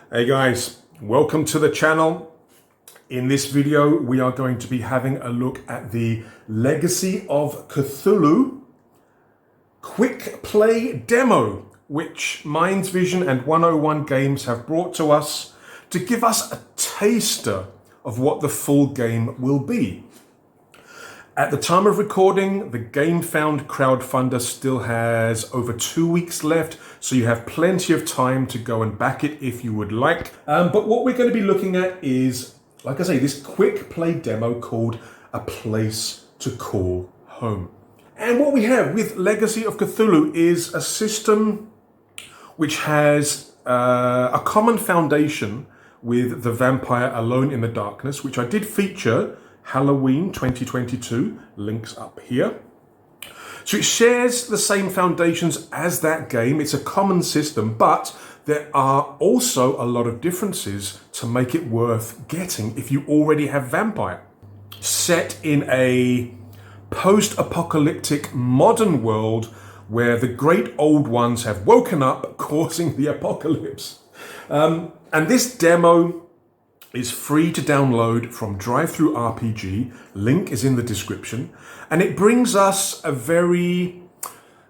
Hey guys, welcome to the channel. In this video, we are going to be having a look at the Legacy of Cthulhu quick play demo, which mindsvision and 101 Games have brought to us to give us a taster of what the full game will be. At the time of recording, the GameFound crowdfunder still has over 2 weeks left, so you have plenty of time to go and back it if you would like. But what we're going to be looking at is, like I say, this quick play demo called A Place to Call Home. And what we have with Legacy of Cthulhu is a system which has a common foundation with the Vampire Alone in the Darkness, which I did feature Halloween 2022, links up here. So it shares the same foundations as that game. It's a common system, but there are also a lot of differences to make it worth getting if you already have Vampire. Set in a post-apocalyptic modern world where the great old ones have woken up, causing the apocalypse. And this demo is free to download from DriveThruRPG. Link is in the description. And it brings us a very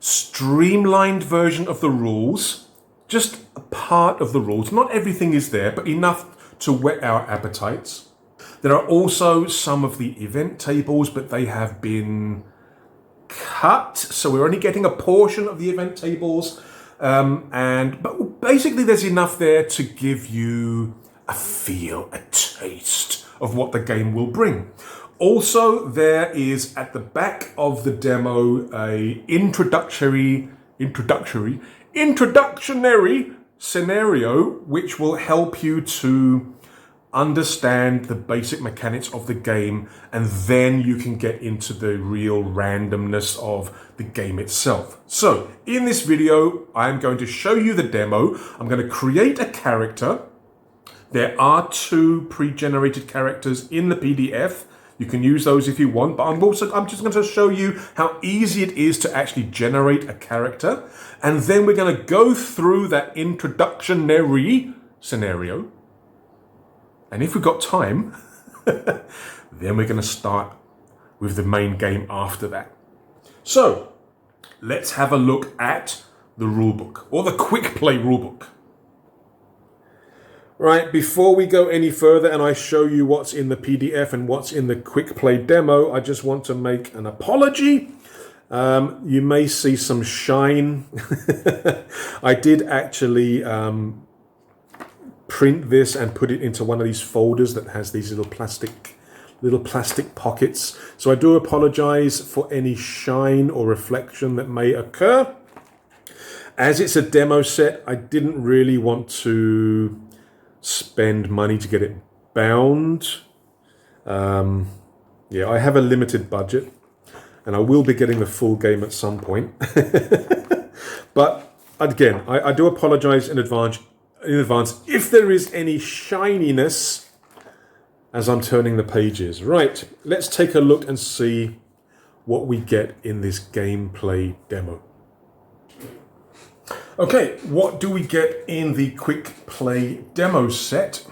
streamlined version of the rules. Just a part of the rules. Not everything is there, but enough to whet our appetites. There are also some of the event tables, but they have been cut. So we're only getting a portion of the event tables. But basically there's enough there to give you a feel, a taste of what the game will bring. Also, there is at the back of the demo a introductionary scenario which will help you to understand the basic mechanics of the game, and then you can get into the real randomness of the game itself. So in this video, I'm going to show you the demo. I'm going to create a character. There are 2 pre-generated characters in the PDF. You can use those if you want, but I'm just going to show you how easy it is to actually generate a character. And then we're going to go through that introductionary scenario. And if we've got time, then we're going to start with the main game after that. So let's have a look at the rulebook, or the quick play rulebook. Right, before we go any further and I show you what's in the PDF and what's in the quick play demo, I just want to make an apology. You may see some shine. I did actually print this and put it into one of these folders that has these little plastic pockets. So I do apologize for any shine or reflection that may occur. As it's a demo set, I didn't really want to spend money to get it bound. Yeah, I have a limited budget and I will be getting the full game at some point. But again, I do apologize in advance if there is any shininess as I'm turning the pages. Right, let's take a look and see what we get in this gameplay demo. Okay, what do we get in the quick play demo set?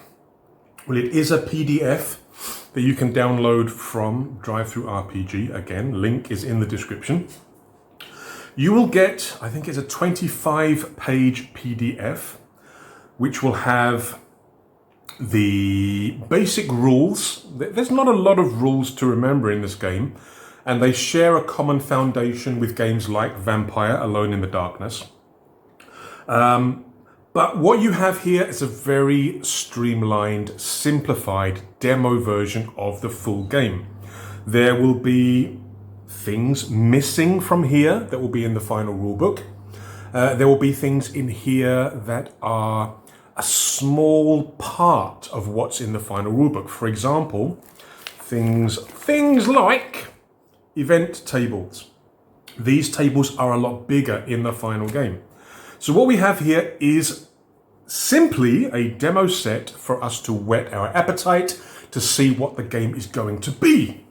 Well, it is a PDF that you can download from DriveThruRPG. Again, link is in the description. You will get, I think it's a 25-page PDF, which will have the basic rules. There's not a lot of rules to remember in this game, and they share a common foundation with games like Vampire Alone in the Darkness. But what you have here is a very streamlined, simplified demo version of the full game. There will be things missing from here that will be in the final rulebook. There will be things in here that are a small part of what's in the final rulebook. For example, things like event tables. These tables are a lot bigger in the final game. So what we have here is simply a demo set for us to whet our appetite to see what the game is going to be.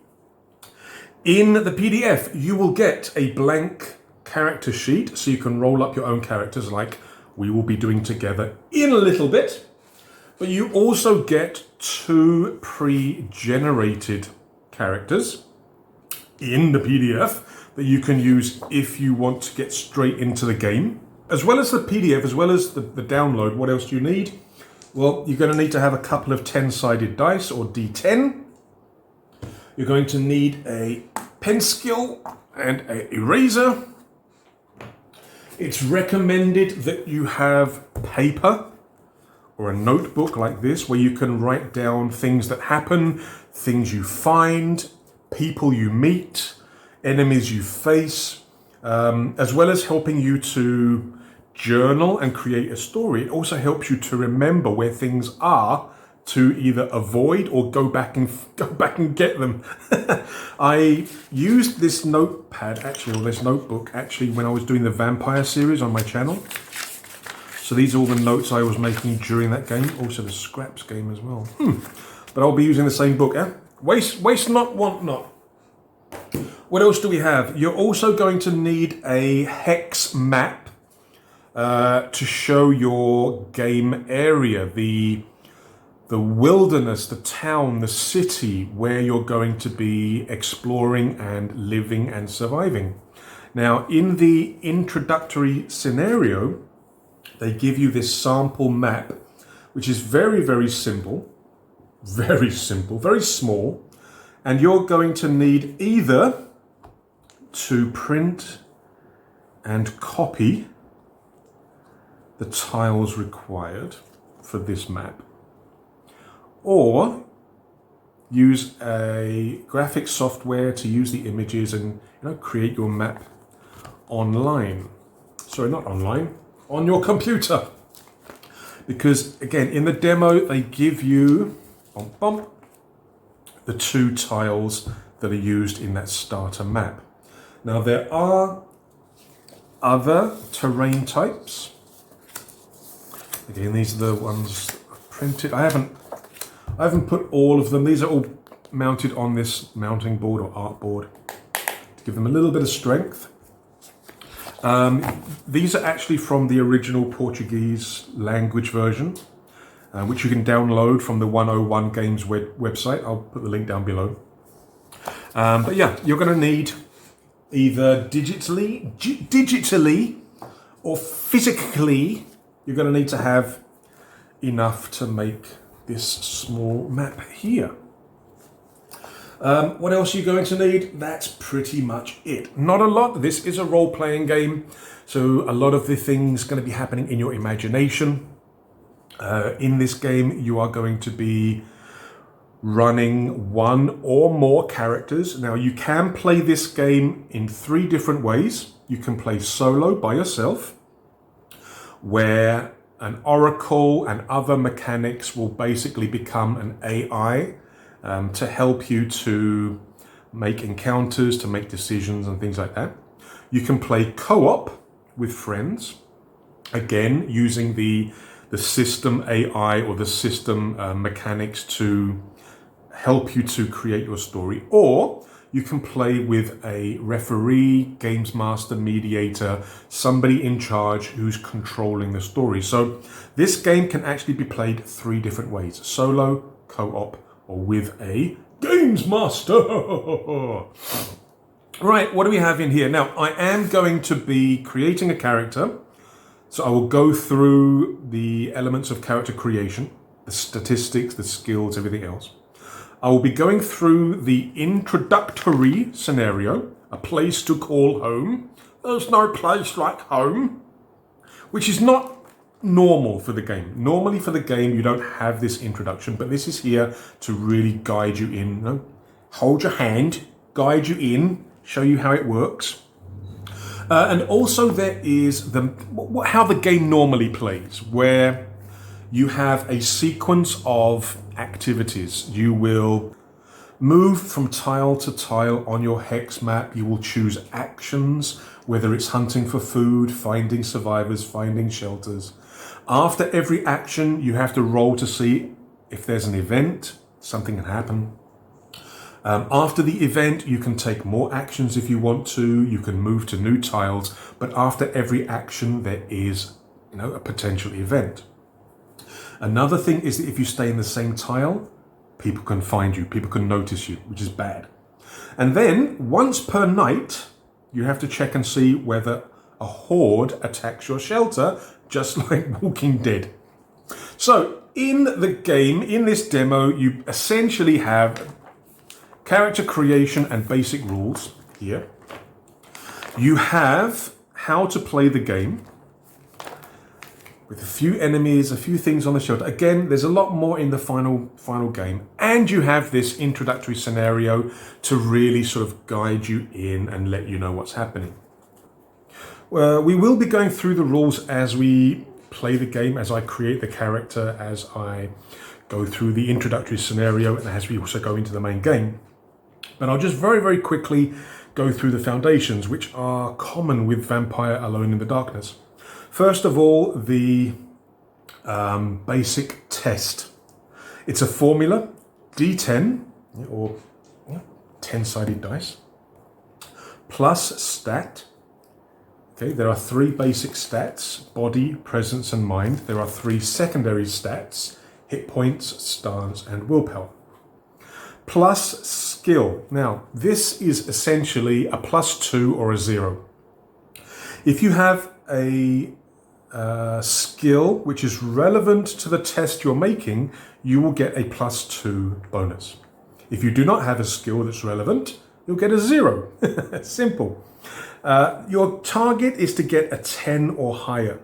In the PDF, you will get a blank character sheet so you can roll up your own characters like we will be doing together in a little bit. But you also get 2 pre-generated characters in the PDF that you can use if you want to get straight into the game. As well as the PDF, as well as the download, what else do you need? Well, you're going to need to have a couple of 10-sided dice, or D10. You're going to need a pencil and an eraser. It's recommended that you have paper or a notebook like this, where you can write down things that happen, things you find, people you meet, enemies you face, as well as helping you to journal and create a story. It also helps you to remember where things are, to either avoid or go back and get them. I used this notepad actually, or this notebook actually, when I was doing the vampire series on my channel. So these are all the notes I was making during that game, also the scraps game as well. But I'll be using the same book. Waste not, want not. What else do we have? You're also going to need a hex map to show your game area, the wilderness, the town, the city where you're going to be exploring and living and surviving. Now, in the introductory scenario, they give you this sample map, which is very, very simple, very small. And you're going to need either to print and copy the tiles required for this map, or use a graphic software to use the images and create your map online. Sorry, not online, on your computer. Because again, in the demo, they give you the 2 tiles that are used in that starter map. Now, there are other terrain types. Again, these are the ones printed. I haven't put all of them. These are all mounted on this mounting board or art board to give them a little bit of strength. These are actually from the original Portuguese language version, which you can download from the 101 Games website. I'll put the link down below. But yeah, you're going to need either digitally or physically, you're going to need to have enough to make this small map here. What else are you going to need? That's pretty much it. Not a lot. This is a role-playing game, so a lot of the things going to be happening in your imagination. In this game, you are going to be running 1 or more characters. Now, you can play this game in 3 different ways. You can play solo by yourself, where an oracle and other mechanics will basically become an AI to help you to make encounters, to make decisions and things like that. You can play co-op with friends, again using the system AI or the system mechanics to help you to create your story. Or you can play with a referee, games master, mediator, somebody in charge who's controlling the story. So this game can actually be played 3 different ways: solo, co-op, or with a games master. Right, what do we have in here? Now, I am going to be creating a character. So I will go through the elements of character creation, the statistics, the skills, everything else. I will be going through the introductory scenario, a place to call home. There's no place like home, which is not normal for the game. Normally for the game, you don't have this introduction, but this is here to really guide you in, hold your hand, guide you in, show you how it works. And also there is how the game normally plays, where you have a sequence of activities. You will move from tile to tile on your hex map. You will choose actions, whether it's hunting for food, finding survivors, finding shelters. After every action, you have to roll to see if there's an event, something can happen. After the event, you can take more actions if you want to. You can move to new tiles, but after every action, there is, a potential event. Another thing is that if you stay in the same tile, people can find you, people can notice you, which is bad. And then once per night, you have to check and see whether a horde attacks your shelter, just like Walking Dead. So in the game, in this demo, you essentially have character creation and basic rules here. You have how to play the game with a few enemies, a few things on the shelter. Again, there's a lot more in the final game. And you have this introductory scenario to really sort of guide you in and let you know what's happening. We will be going through the rules as we play the game, as I create the character, as I go through the introductory scenario, and as we also go into the main game. But I'll just very, very quickly go through the foundations, which are common with Vampire Alone in the Darkness. First of all, the basic test. It's a formula, D10, or 10-sided dice, plus stat. Okay, there are 3 basic stats: body, presence, and mind. There are 3 secondary stats: hit points, stance, and willpower. Plus skill. Now, this is essentially a +2 or a 0. If you have a skill which is relevant to the test you're making, you will get a +2 bonus. If you do not have a skill that's relevant, you'll get a 0. Simple. Your target is to get a 10 or higher.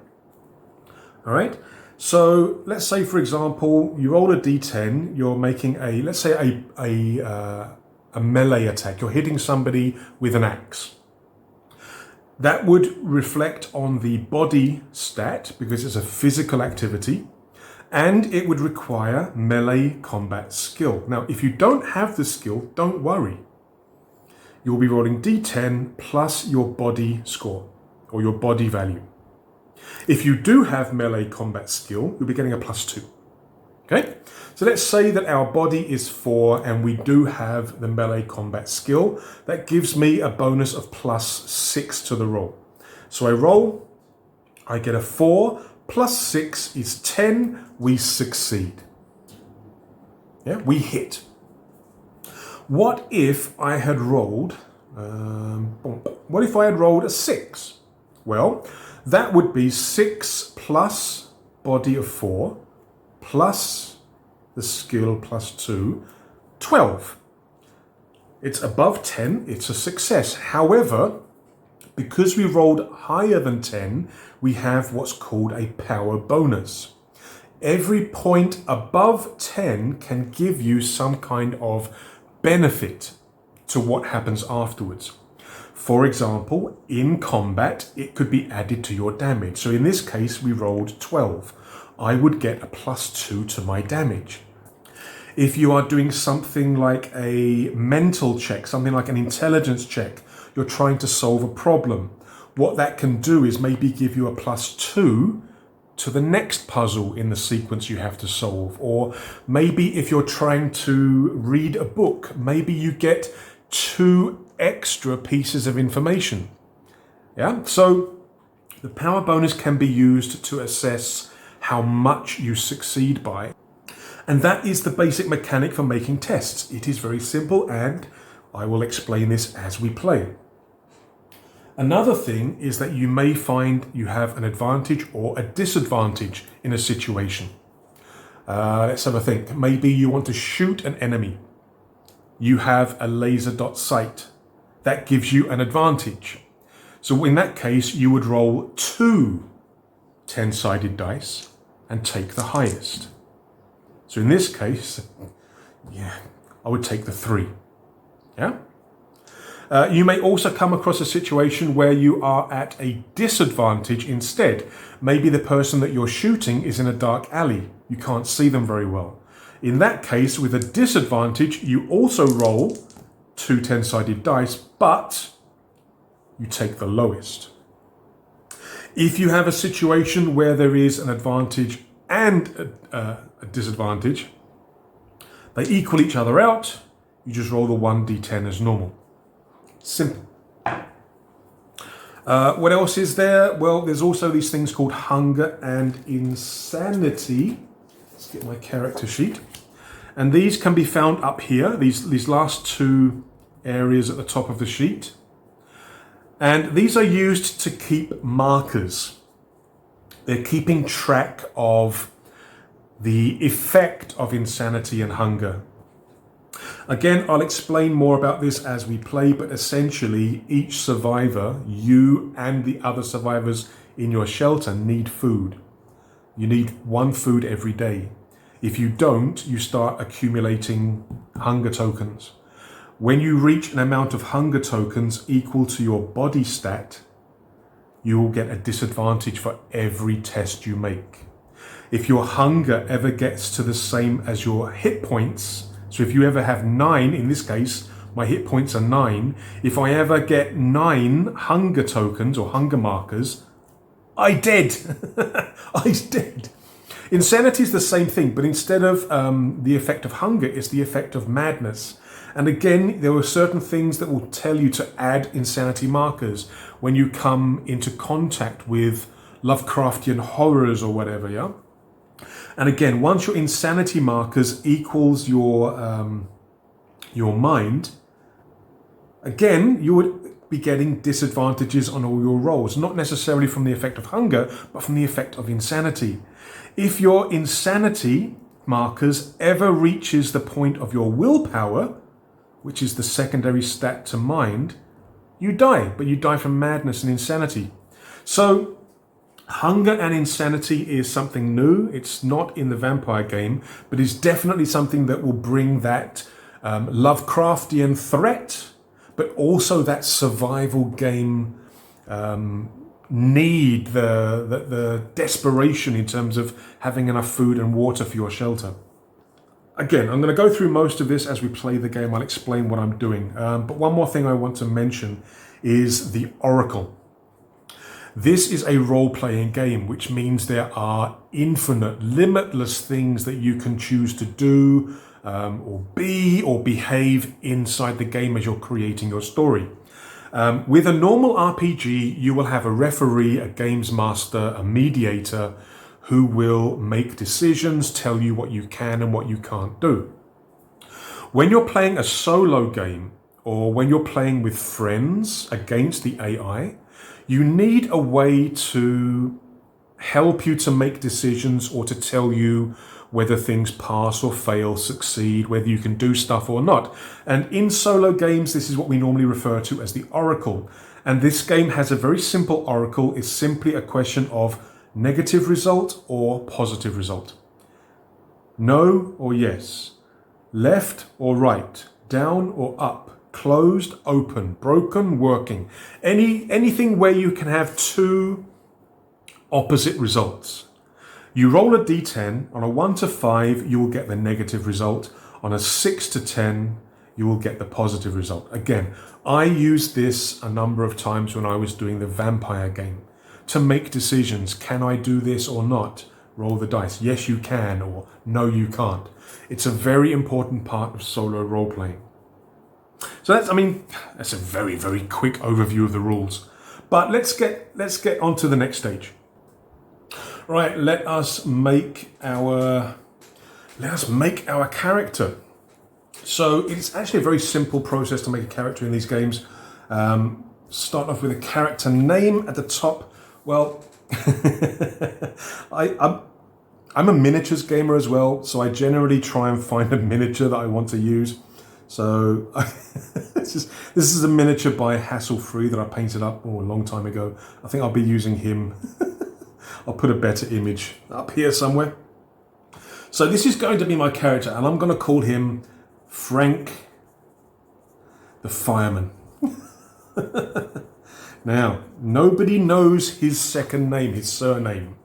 All right. So let's say, for example, you roll a d10. You're making let's say a melee attack. You're hitting somebody with an axe. That would reflect on the body stat because it's a physical activity, and it would require melee combat skill. Now, if you don't have the skill, don't worry. You'll be rolling d10 plus your body score or your body value. If you do have melee combat skill, you'll be getting a +2. Okay? So let's say that our body is 4 and we do have the melee combat skill. That gives me a bonus of +6 to the roll. So I roll, I get a 4, +6 is 10, we succeed. Yeah, we hit. What if I had rolled, a 6? Well, that would be 6 plus body of 4 plus the skill +2, 12. It's above 10, it's a success. However, because we rolled higher than 10, we have what's called a power bonus. Every point above 10 can give you some kind of benefit to what happens afterwards. For example, in combat, it could be added to your damage. So in this case, we rolled 12. I would get a +2 to my damage. If you are doing something like a mental check, something like an intelligence check, you're trying to solve a problem, what that can do is maybe give you a +2 to the next puzzle in the sequence you have to solve. Or maybe if you're trying to read a book, maybe you get 2 extra pieces of information. Yeah, so the power bonus can be used to assess how much you succeed by. And that is the basic mechanic for making tests. It is very simple, and I will explain this as we play. Another thing is that you may find you have an advantage or a disadvantage in a situation. Let's have a think. Maybe you want to shoot an enemy. You have a laser dot sight. That gives you an advantage. So in that case, you would roll 2 10-sided dice and take the highest. So in this case, I would take the 3. Yeah. You may also come across a situation where you are at a disadvantage instead. Maybe the person that you're shooting is in a dark alley. You can't see them very well. In that case, with a disadvantage, you also roll 2 10-sided dice, but you take the lowest. If you have a situation where there is an advantage and a disadvantage, they equal each other out. You just roll the 1d10 as normal. Simple. What else is there? Well, there's also these things called hunger and insanity. Let's get my character sheet. And these can be found up here, these last two areas at the top of the sheet. And these are used to keep markers. They're keeping track of the effect of insanity and hunger. Again, I'll explain more about this as we play, but essentially each survivor, you and the other survivors in your shelter, need food. You need one food every day. If you don't, you start accumulating hunger tokens. When you reach an amount of hunger tokens equal to your body stat, you will get a disadvantage for every test you make. If your hunger ever gets to the same as your hit points, so if you ever have 9, in this case, my hit points are 9. If I ever get 9 hunger tokens or hunger markers, I dead. I dead. Insanity is the same thing, but instead of the effect of hunger, it's the effect of madness. And again, there are certain things that will tell you to add insanity markers when you come into contact with Lovecraftian horrors or whatever, yeah? And again, once your insanity markers equals your mind, again, you would be getting disadvantages on all your rolls, not necessarily from the effect of hunger, but from the effect of insanity. If your insanity markers ever reaches the point of your willpower, which is the secondary stat to mind, you die, but you die from madness and insanity. So hunger and insanity is something new. It's not in the vampire game, but it's definitely something that will bring that Lovecraftian threat, but also that survival game need, the desperation in terms of having enough food and water for your shelter. Again, I'm going to go through most of this as we play the game. I'll explain what I'm doing. But one more thing I want to mention is the Oracle. This is a role-playing game, which means there are infinite, limitless things that you can choose to do or be or behave inside the game as you're creating your story. With a normal RPG, you will have a referee, a games master, a mediator who will make decisions, tell you what you can and what you can't do. When you're playing a solo game or when you're playing with friends against the AI, you need a way to help you to make decisions or to tell you whether things pass or fail, succeed, whether you can do stuff or not. And in solo games, this is what we normally refer to as the Oracle. And this game has a very simple Oracle. It's simply a question of negative result or positive result. No or yes. Left or right. Down or up. Closed, open, broken, working. Anything where you can have two opposite results. You roll a d10. On a 1 to 5, you will get the negative result. On a 6 to 10, you will get the positive result. Again, I used this a number of times when I was doing the vampire game to make decisions. Can I do this or not? Roll the dice. Yes, you can, or no, you can't. It's a very important part of solo role-playing. So that's a very, very quick overview of the rules. But let's get on to the next stage. Right, let us make our character. So it's actually a very simple process to make a character in these games. Start off with a character name at the top. Well, I'm a miniatures gamer as well, so I generally try and find a miniature that I want to use. So this is a miniature by Hassle Free that I painted up a long time ago. I think I'll be using him. I'll put a better image up here somewhere. So this is going to be my character, and I'm going to call him Frank the Fireman. Now, nobody knows his second name, his surname.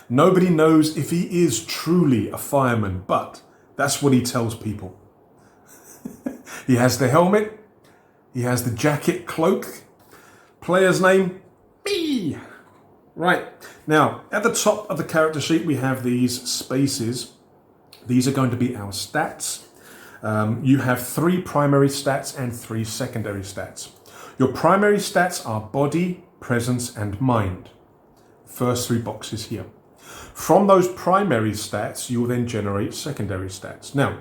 Nobody knows if he is truly a fireman, but that's what he tells people. He has the helmet, he has the jacket, cloak, player's name, me. Right, now at the top of the character sheet we have these spaces. These are going to be our stats. You have 3 primary stats and 3 secondary stats. Your primary stats are body, presence and mind. First 3 boxes here. From those primary stats, you'll then generate secondary stats. Now,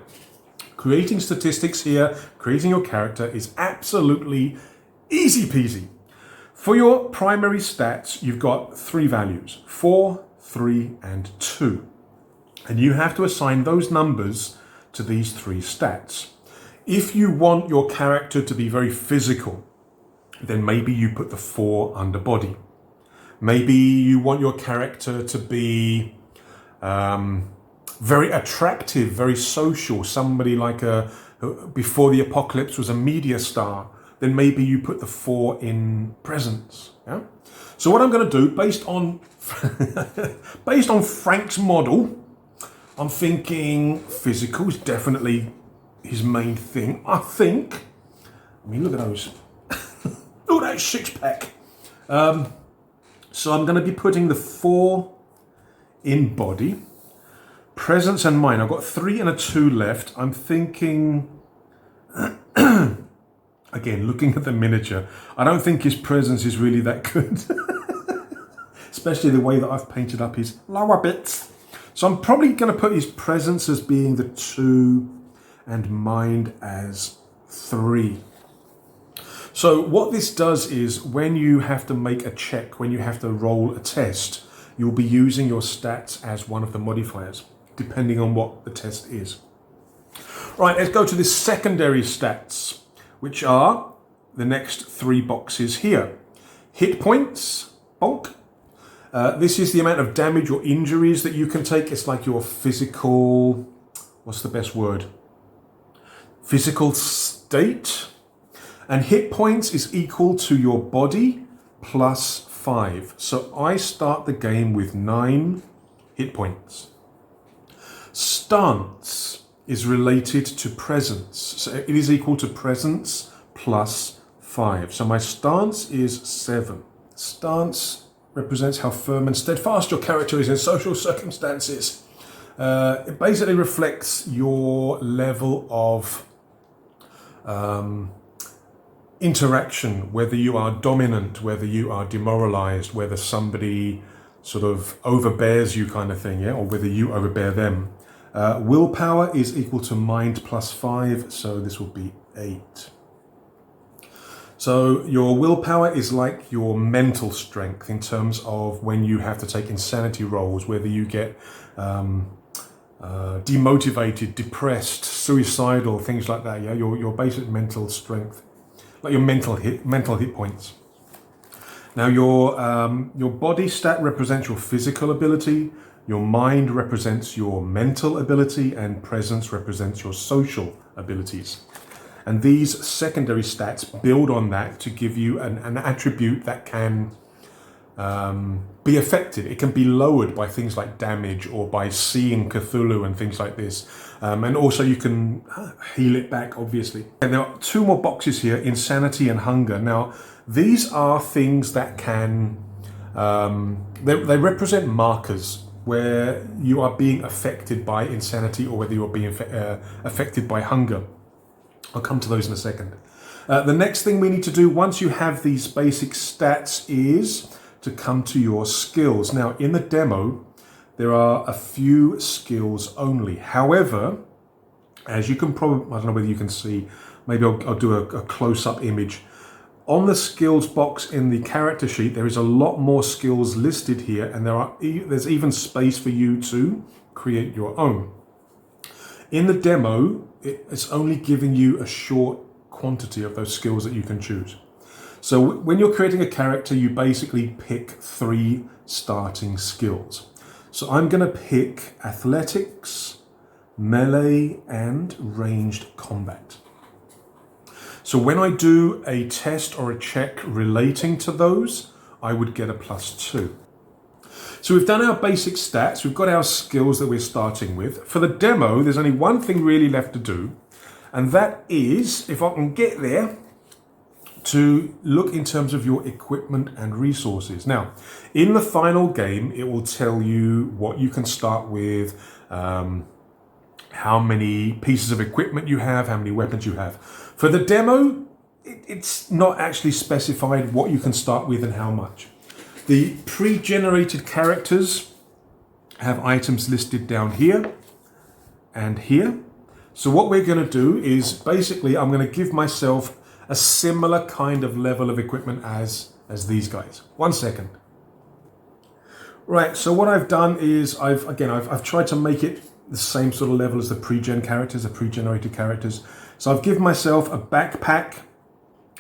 creating statistics here, creating your character is absolutely easy peasy. For your primary stats, you've got 3 values, 4, 3, and 2. And you have to assign those numbers to these 3 stats. If you want your character to be very physical, then maybe you put the 4 under body. Maybe you want your character to be very attractive, very social, somebody like before the apocalypse was a media star. Then maybe you put the 4 in presence. Yeah? So what I'm going to do, based on Frank's model, I'm thinking physical is definitely his main thing. I mean, look at those. Look at that 6-pack. So I'm going to be putting the 4 in body. Presence and mind. I've got 3 and a 2 left. I'm thinking, again, looking at the miniature, I don't think his presence is really that good. Especially the way that I've painted up his lower bits. So I'm probably going to put his presence as being the 2 and mind as 3. So what this does is when you have to make a check, when you have to roll a test, you'll be using your stats as one of the modifiers, depending on what the test is. Right, let's go to the secondary stats, which are the next 3 boxes here. Hit points, bonk. This is the amount of damage or injuries that you can take. It's like your physical, what's the best word? Physical state. And hit points is equal to your body plus 5. So I start the game with 9 hit points. Stance is related to presence. So it is equal to presence plus 5. So my stance is 7. Stance represents how firm and steadfast your character is in social circumstances. It basically reflects your level of interaction, whether you are dominant, whether you are demoralized, whether somebody sort of overbears you kind of thing, yeah, or whether you overbear them. Willpower is equal to mind plus 5, so this will be 8. So your willpower is like your mental strength in terms of when you have to take insanity rolls, whether you get demotivated, depressed, suicidal, things like that. Yeah, your basic mental strength, like your mental hit points. Now your body stat represents your physical ability, your mind represents your mental ability, and presence represents your social abilities. And these secondary stats build on that to give you an attribute that can be affected. It can be lowered by things like damage or by seeing Cthulhu and things like this. And also you can heal it back, obviously. And there are 2 more boxes here, insanity and hunger. Now, these are things that can, they represent markers where you are being affected by insanity or whether you are being affected by hunger. I'll come to those in a second. The next thing we need to do once you have these basic stats is to come to your skills. Now, in the demo, there are a few skills only. However, as you can probably, I don't know whether you can see, maybe I'll do a close-up image. On the skills box in the character sheet, there is a lot more skills listed here, and there's even space for you to create your own. In the demo, it's only giving you a short quantity of those skills that you can choose. So when you're creating a character, you basically pick 3 starting skills. So I'm going to pick athletics, melee, and ranged combat. So when I do a test or a check relating to those, I would get a +2. So we've done our basic stats, we've got our skills that we're starting with. For the demo, there's only one thing really left to do, and that is, if I can get there, to look in terms of your equipment and resources. Now, in the final game, it will tell you what you can start with, how many pieces of equipment you have, how many weapons you have. For the demo, it's not actually specified what you can start with and how much. The pre-generated characters have items listed down here and here. So what we're going to do is basically I'm going to give myself a similar kind of level of equipment as these guys. 1 second. Right, so what I've done is I've tried to make it the same sort of level as the pre-gen characters, the pre-generated characters. So I've given myself a backpack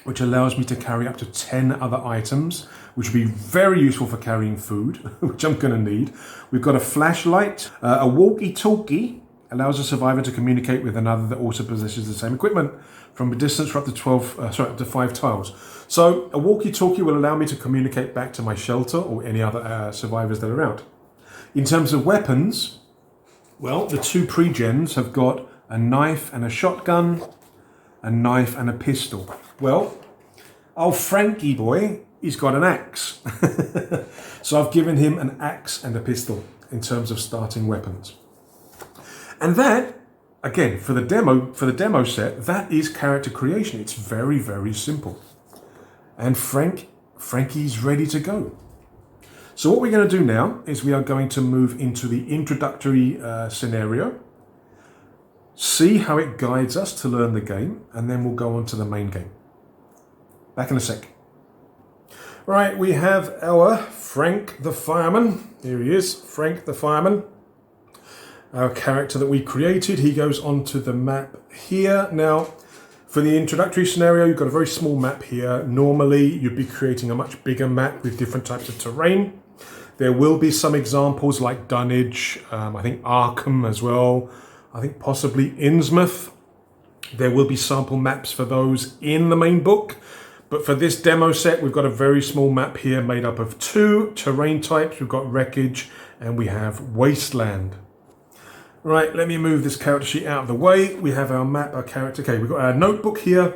which allows me to carry up to 10 other items, which would be very useful for carrying food, which I'm going to need. We've got a flashlight, a walkie-talkie, allows a survivor to communicate with another that also possesses the same equipment from a distance for up to 5 tiles. So a walkie-talkie will allow me to communicate back to my shelter or any other survivors that are around. In terms of weapons, well, the 2 pre-gens have got a knife and a shotgun, a knife and a pistol. Well, old Frankie boy, he's got an axe. So I've given him an axe and a pistol in terms of starting weapons. And that, again, for the demo set, that is character creation. It's very, very simple. And Frankie's ready to go. So what we're going to do now is we are going to move into the introductory scenario, see how it guides us to learn the game, and then we'll go on to the main game. Back in a sec. Right, we have our Frank the Fireman. Here he is, Frank the Fireman. Our character that we created, he goes onto the map here. Now, for the introductory scenario, you've got a very small map here. Normally, you'd be creating a much bigger map with different types of terrain. There will be some examples like Dunwich, I think Arkham as well, I think possibly Innsmouth. There will be sample maps for those in the main book. But for this demo set, we've got a very small map here made up of 2 terrain types. We've got wreckage and we have wasteland. Right, let me move this character sheet out of the way. We have our map, our character. Okay, we've got our notebook here,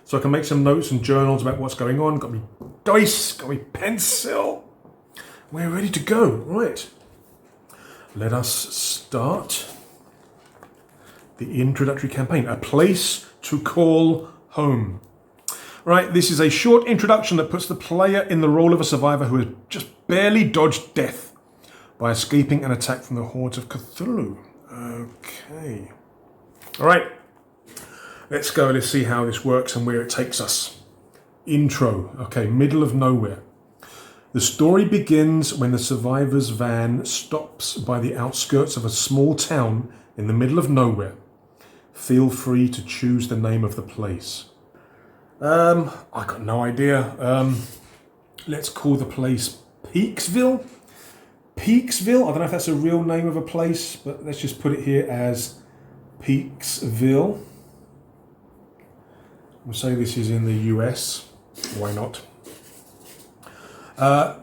so I can make some notes and journals about what's going on. Got me dice, got me pencil. We're ready to go. Right, let us start the introductory campaign. A place to call home. Right, this is a short introduction that puts the player in the role of a survivor who has just barely dodged death by escaping an attack from the hordes of Cthulhu. Okay. All right. Let's go. Let's see how this works and where it takes us. Intro. Okay, middle of nowhere. The story begins when the survivor's van stops by the outskirts of a small town in the middle of nowhere. Feel free to choose the name of the place. I got no idea. Let's call the place Peaksville. Peaksville, I don't know if that's a real name of a place, but let's just put it here as Peaksville. We'll say this is in the US. Why not?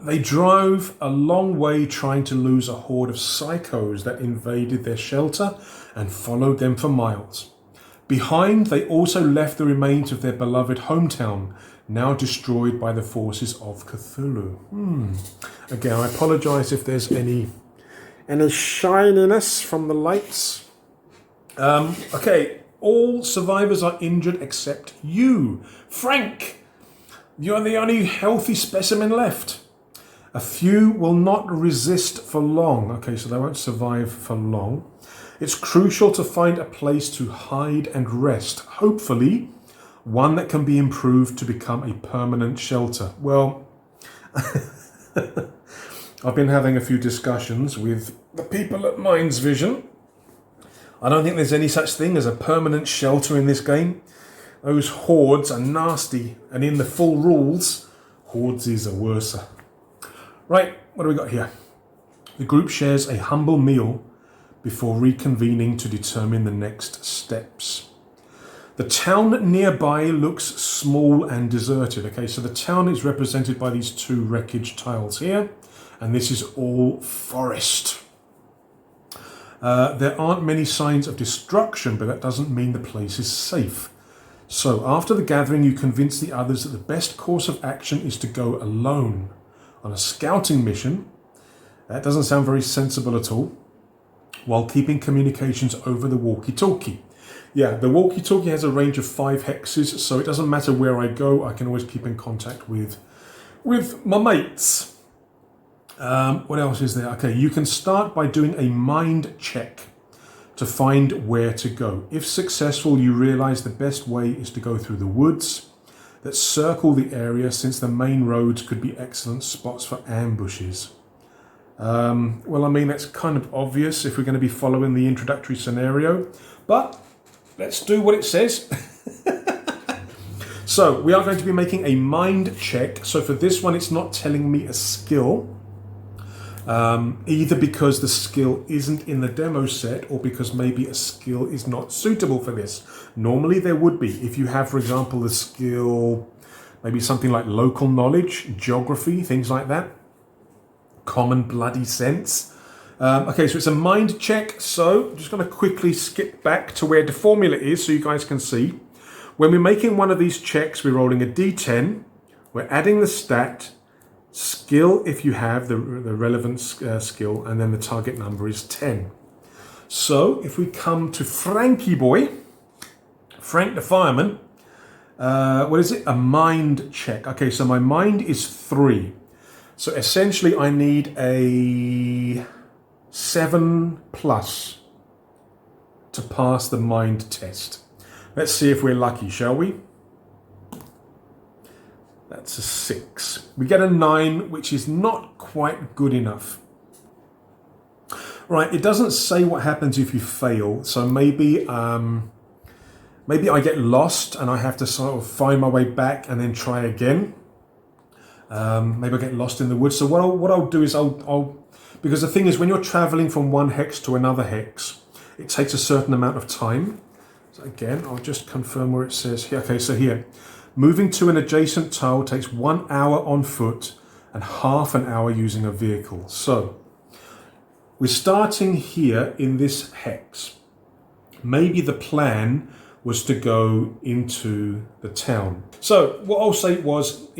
They drove a long way trying to lose a horde of psychos that invaded their shelter and followed them for miles. Behind, they also left the remains of their beloved hometown, now destroyed by the forces of Cthulhu. Again, I apologise if there's any shininess from the lights. Okay, all survivors are injured except you, Frank. You're the only healthy specimen left. A few will not resist for long. Okay, so they won't survive for long. It's crucial to find a place to hide and rest, hopefully one that can be improved to become a permanent shelter. Well, I've been having a few discussions with the people at mindsvision. I don't think there's any such thing as a permanent shelter in this game. Those hordes are nasty, and in the full rules, hordes are worse. Right, what do we got here? The group shares a humble meal before reconvening to determine the next steps. The town nearby looks small and deserted. Okay, so the town is represented by these 2 wreckage tiles here, and this is all forest. There aren't many signs of destruction, but that doesn't mean the place is safe. So after the gathering, you convince the others that the best course of action is to go alone on a scouting mission. That doesn't sound very sensible at all, while keeping communications over the walkie-talkie. Yeah, the walkie-talkie has a range of 5 hexes, so it doesn't matter where I go, I can always keep in contact with my mates. What else is there? Okay, you can start by doing a mind check to find where to go. If successful, you realize the best way is to go through the woods that circle the area, since the main roads could be excellent spots for ambushes. Well, I mean, that's kind of obvious if we're going to be following the introductory scenario, but let's do what it says. So we are going to be making a mind check. So for this one, it's not telling me a skill, either because the skill isn't in the demo set or because maybe a skill is not suitable for this. Normally there would be. If you have, for example, the skill, maybe something like local knowledge, geography, things like that. Common bloody sense. Okay, so it's a mind check. So I'm just going to quickly skip back to where the formula is so you guys can see. When we're making one of these checks, we're rolling a d10. We're adding the stat, skill if you have the relevant skill, and then the target number is 10. So if we come to Frankie boy, Frank the fireman, what is it? A mind check. Okay, so my mind is 3. So essentially I need a 7+ to pass the mind test. Let's see if we're lucky, shall we? That's a 6. We get a 9, which is not quite good enough. Right, it doesn't say what happens if you fail. So maybe I get lost and I have to sort of find my way back and then try again. Maybe I get lost in the woods. So what I'll do is I'll because the thing is, when you're traveling from one hex to another hex, it takes a certain amount of time. So again, I'll just confirm where it says here. Okay, so here, moving to an adjacent tile takes 1 hour on foot and half an hour using a vehicle. So we're starting here in this hex. Maybe the plan was to go into the town. So what I'll say was,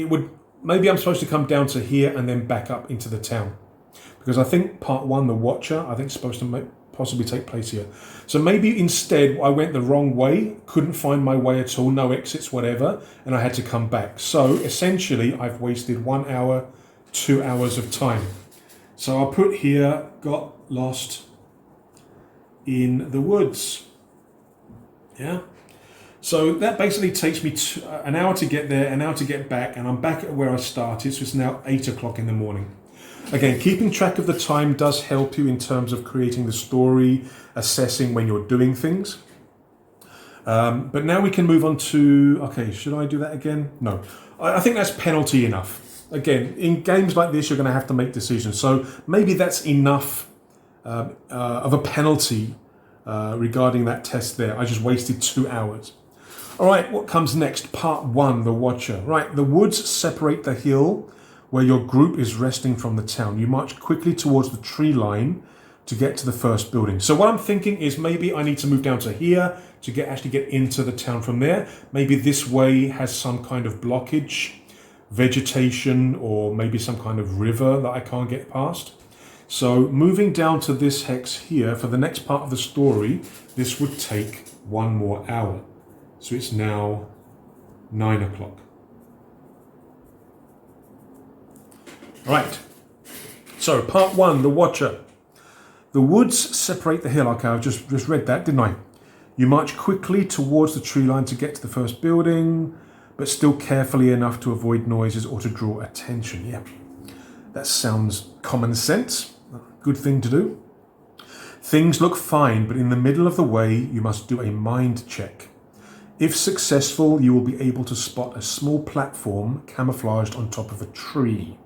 maybe I'm supposed to come down to here and then back up into the town. Because I think part 1, the Watcher, I think is supposed to possibly take place here. So maybe instead I went the wrong way, couldn't find my way at all, no exits, whatever, and I had to come back. So essentially I've wasted 1 hour, 2 hours of time. So I'll put here, got lost in the woods. Yeah. So that basically takes me an hour to get there, an hour to get back, and I'm back at where I started. So it's now 8 o'clock in the morning. Again, keeping track of the time does help you in terms of creating the story, assessing when you're doing things. But now we can move on to, okay, should I do that again? No, I think that's penalty enough. Again, in games like this, you're going to have to make decisions. So maybe that's enough of a penalty regarding that test there. I just wasted 2 hours. All right, what comes next? Part 1, the Watcher. Right, the woods separate the hill where your group is resting from the town. You march quickly towards the tree line to get to the first building. So what I'm thinking is maybe I need to move down to here to actually get into the town from there. Maybe this way has some kind of blockage, vegetation, or maybe some kind of river that I can't get past. So moving down to this hex here, for the next part of the story, this would take 1 more hour. So it's now 9 o'clock. Right, so part 1, the Watcher. The woods separate the hill. Okay, I've just read that, didn't I? You march quickly towards the tree line to get to the first building, but still carefully enough to avoid noises or to draw attention. Yeah, that sounds common sense. Good thing to do. Things look fine, but in the middle of the way, you must do a mind check. If successful, you will be able to spot a small platform camouflaged on top of a tree.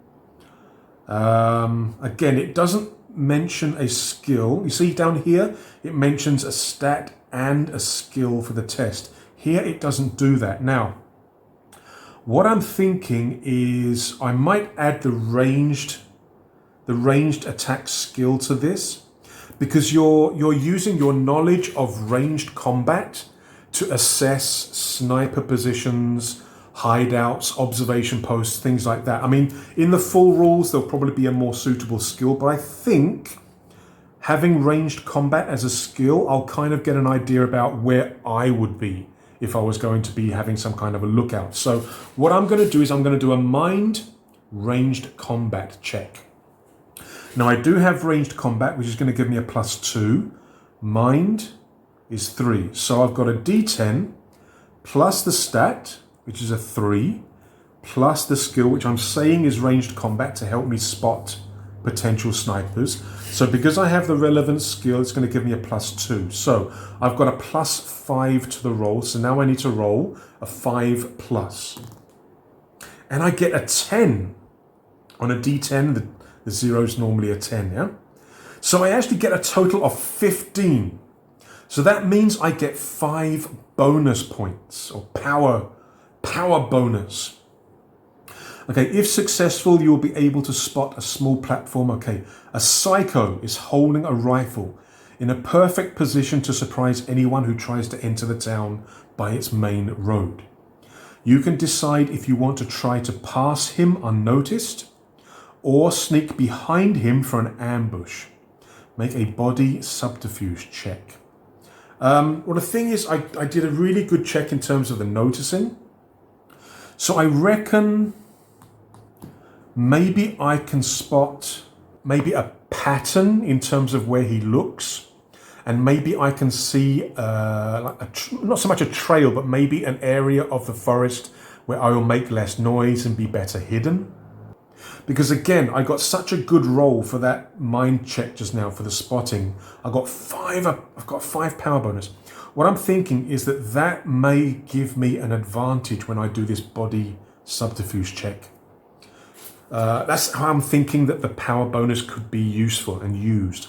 Again, it doesn't mention a skill. You see down here, it mentions a stat and a skill for the test. Here, it doesn't do that. Now, what I'm thinking is I might add the ranged attack skill to this, because you're using your knowledge of ranged combat to assess sniper positions, hideouts, observation posts, things like that. I mean, in the full rules, there'll probably be a more suitable skill, but I think having ranged combat as a skill, I'll kind of get an idea about where I would be if I was going to be having some kind of a lookout. So what I'm going to do is I'm going to do a mind ranged combat check. Now I do have ranged combat, which is going to give me a +2. Mind is 3. So I've got a D10 plus the stat, which is a 3, plus the skill, which I'm saying is ranged combat to help me spot potential snipers. So because I have the relevant skill, it's going to give me a +2. So I've got a +5 to the roll. So now I need to roll a 5+. And I get a 10 on a D10. The 0 is normally a 10, yeah? So I actually get a total of 15. So that means I get 5 bonus points, or power bonus. Okay, if successful, you will be able to spot a small platform. Okay, a psycho is holding a rifle in a perfect position to surprise anyone who tries to enter the town by its main road. You can decide if you want to try to pass him unnoticed or sneak behind him for an ambush. Make a body subterfuge check. Well, the thing is, I did a really good check in terms of the noticing. So I reckon maybe I can spot maybe a pattern in terms of where he looks. And maybe I can see, not so much a trail, but maybe an area of the forest where I will make less noise and be better hidden. Because again, I got such a good roll for that mind check just now for the spotting. I've got 5 power bonus. What I'm thinking is that may give me an advantage when I do this body subterfuge check. That's how I'm thinking that the power bonus could be useful and used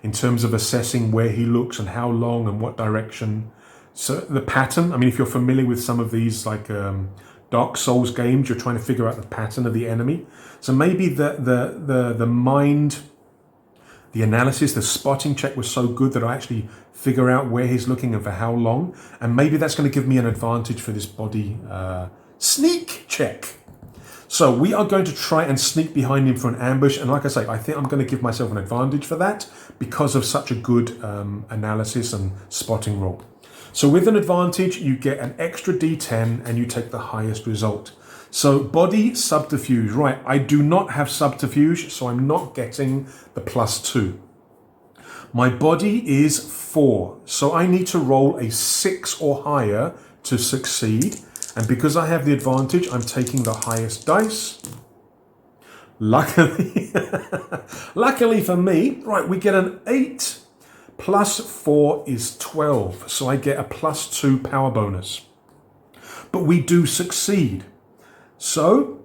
in terms of assessing where he looks and how long and what direction. So the pattern, I mean, if you're familiar with some of these like Dark Souls games, you're trying to figure out the pattern of the enemy. So maybe the mind, the analysis, the spotting check was so good that I actually figure out where he's looking and for how long. And maybe that's going to give me an advantage for this body sneak check. So we are going to try and sneak behind him for an ambush. And like I say, I think I'm going to give myself an advantage for that because of such a good analysis and spotting roll. So with an advantage, you get an extra D10 and you take the highest result. So body subterfuge, right? I do not have subterfuge, so I'm not getting the +2. My body is 4, so I need to roll a 6 or higher to succeed. And because I have the advantage, I'm taking the highest dice. Luckily for me, right, we get an 8 plus 4 is 12. So I get a +2 power bonus. But we do succeed. So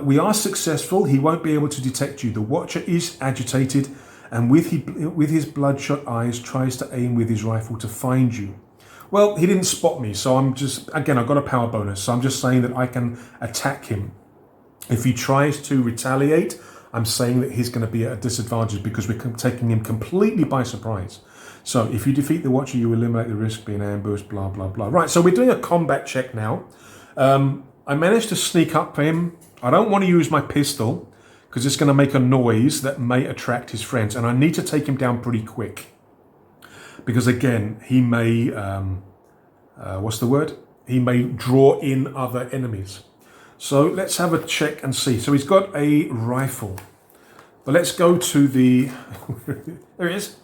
we are successful. He won't be able to detect you. The Watcher is agitated and with his bloodshot eyes tries to aim with his rifle to find you. Well, he didn't spot me, so I'm just, again, I've got a power bonus, so I'm just saying that I can attack him. If he tries to retaliate, I'm saying that he's going to be at a disadvantage because we're taking him completely by surprise. So if you defeat the Watcher, you eliminate the risk of being ambushed, blah, blah, blah. Right, so we're doing a combat check now. I managed to sneak up for him. I don't want to use my pistol because it's going to make a noise that may attract his friends, and I need to take him down pretty quick. Because again, he may, He may draw in other enemies. So let's have a check and see. So he's got a rifle. But let's go to the, there it is.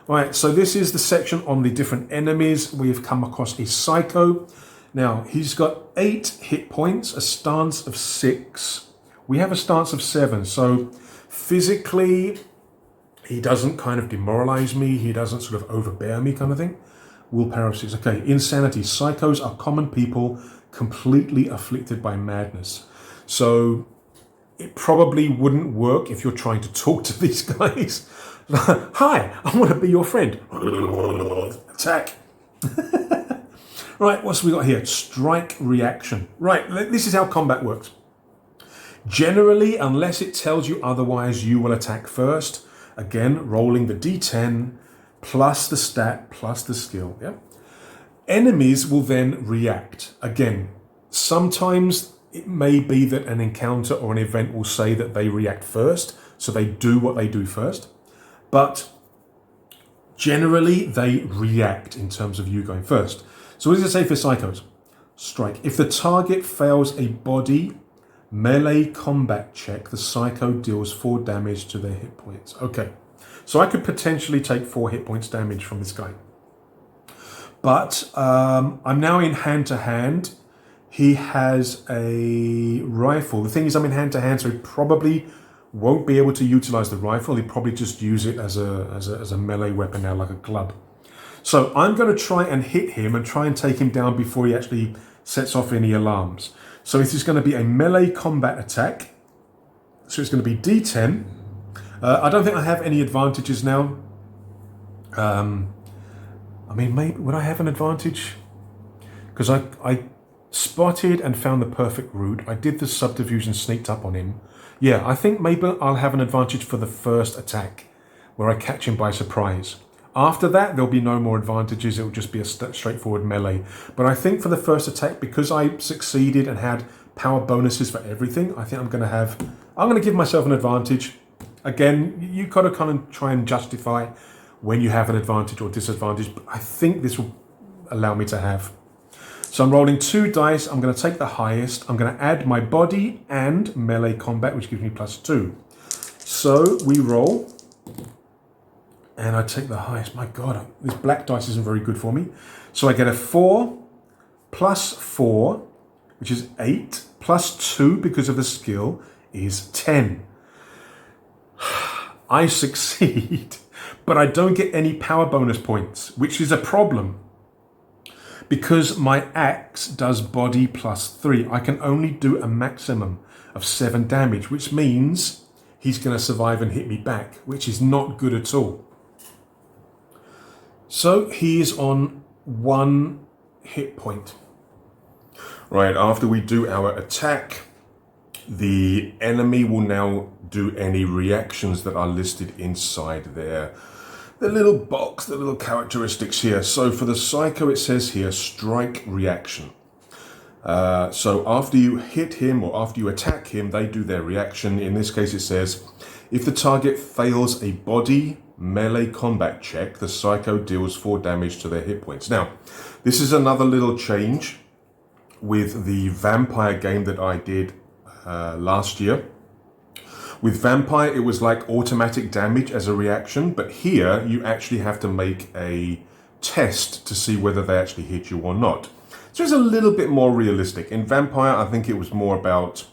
Right, so this is the section on the different enemies. We've come across a psycho. Now, he's got 8 hit points, a stance of 6. We have a stance of 7. So physically, he doesn't kind of demoralize me. He doesn't sort of overbear me kind of thing. Willpower of 6. Okay, insanity. Psychos are common people completely afflicted by madness. So it probably wouldn't work if you're trying to talk to these guys. Hi, I want to be your friend. Attack. Right, what's we got here? Strike reaction. Right, this is how combat works. Generally, unless it tells you otherwise, you will attack first. Again, rolling the D10 plus the stat plus the skill. Yeah. Enemies will then react. Again, sometimes it may be that an encounter or an event will say that they react first, so they do what they do first. But generally, they react in terms of you going first. So what does it say for psychos? Strike. If the target fails a body Melee combat check. The Psycho deals 4 damage to their hit points. Okay. So I could potentially take 4 hit points damage from this guy. But I'm now in hand-to-hand. He has a rifle. The thing is, I'm in hand-to-hand, so he probably won't be able to utilize the rifle. He'll probably just use it as a melee weapon now, like a club. So I'm going to try and hit him and try and take him down before he actually sets off any alarms. So this is going to be a melee combat attack. So it's going to be D10. I don't think I have any advantages now. I mean, maybe would I have an advantage? Because I spotted and found the perfect route. I did the subterfuge and sneaked up on him. Yeah, I think maybe I'll have an advantage for the first attack, where I catch him by surprise. After that, there'll be no more advantages. It'll just be a straightforward melee. But I think for the first attack, because I succeeded and had power bonuses for everything, I think I'm going to give myself an advantage. Again, you got to kind of try and justify when you have an advantage or disadvantage, but I think this will allow me to have. So I'm rolling 2 dice. I'm going to take the highest. I'm going to add my body and melee combat, which gives me +2. So we roll, and I take the highest. My God, this black dice isn't very good for me. So I get a 4 plus 4, which is 8, plus 2 because of the skill is 10. I succeed, but I don't get any power bonus points, which is a problem. Because my axe does body +3, I can only do a maximum of 7 damage, which means he's going to survive and hit me back, which is not good at all. So he is on 1 hit point. Right, after we do our attack, the enemy will now do any reactions that are listed inside there. The little box, the little characteristics here. So for the Psycho, it says here, strike reaction. So after you hit him or after you attack him, they do their reaction. In this case, it says, if the target fails a body melee combat check, the Psycho deals 4 damage to their hit points. Now, this is another little change with the vampire game that I did last year. With Vampire, it was like automatic damage as a reaction, but here you actually have to make a test to see whether they actually hit you or not. So it's a little bit more realistic. In Vampire, I think it was more about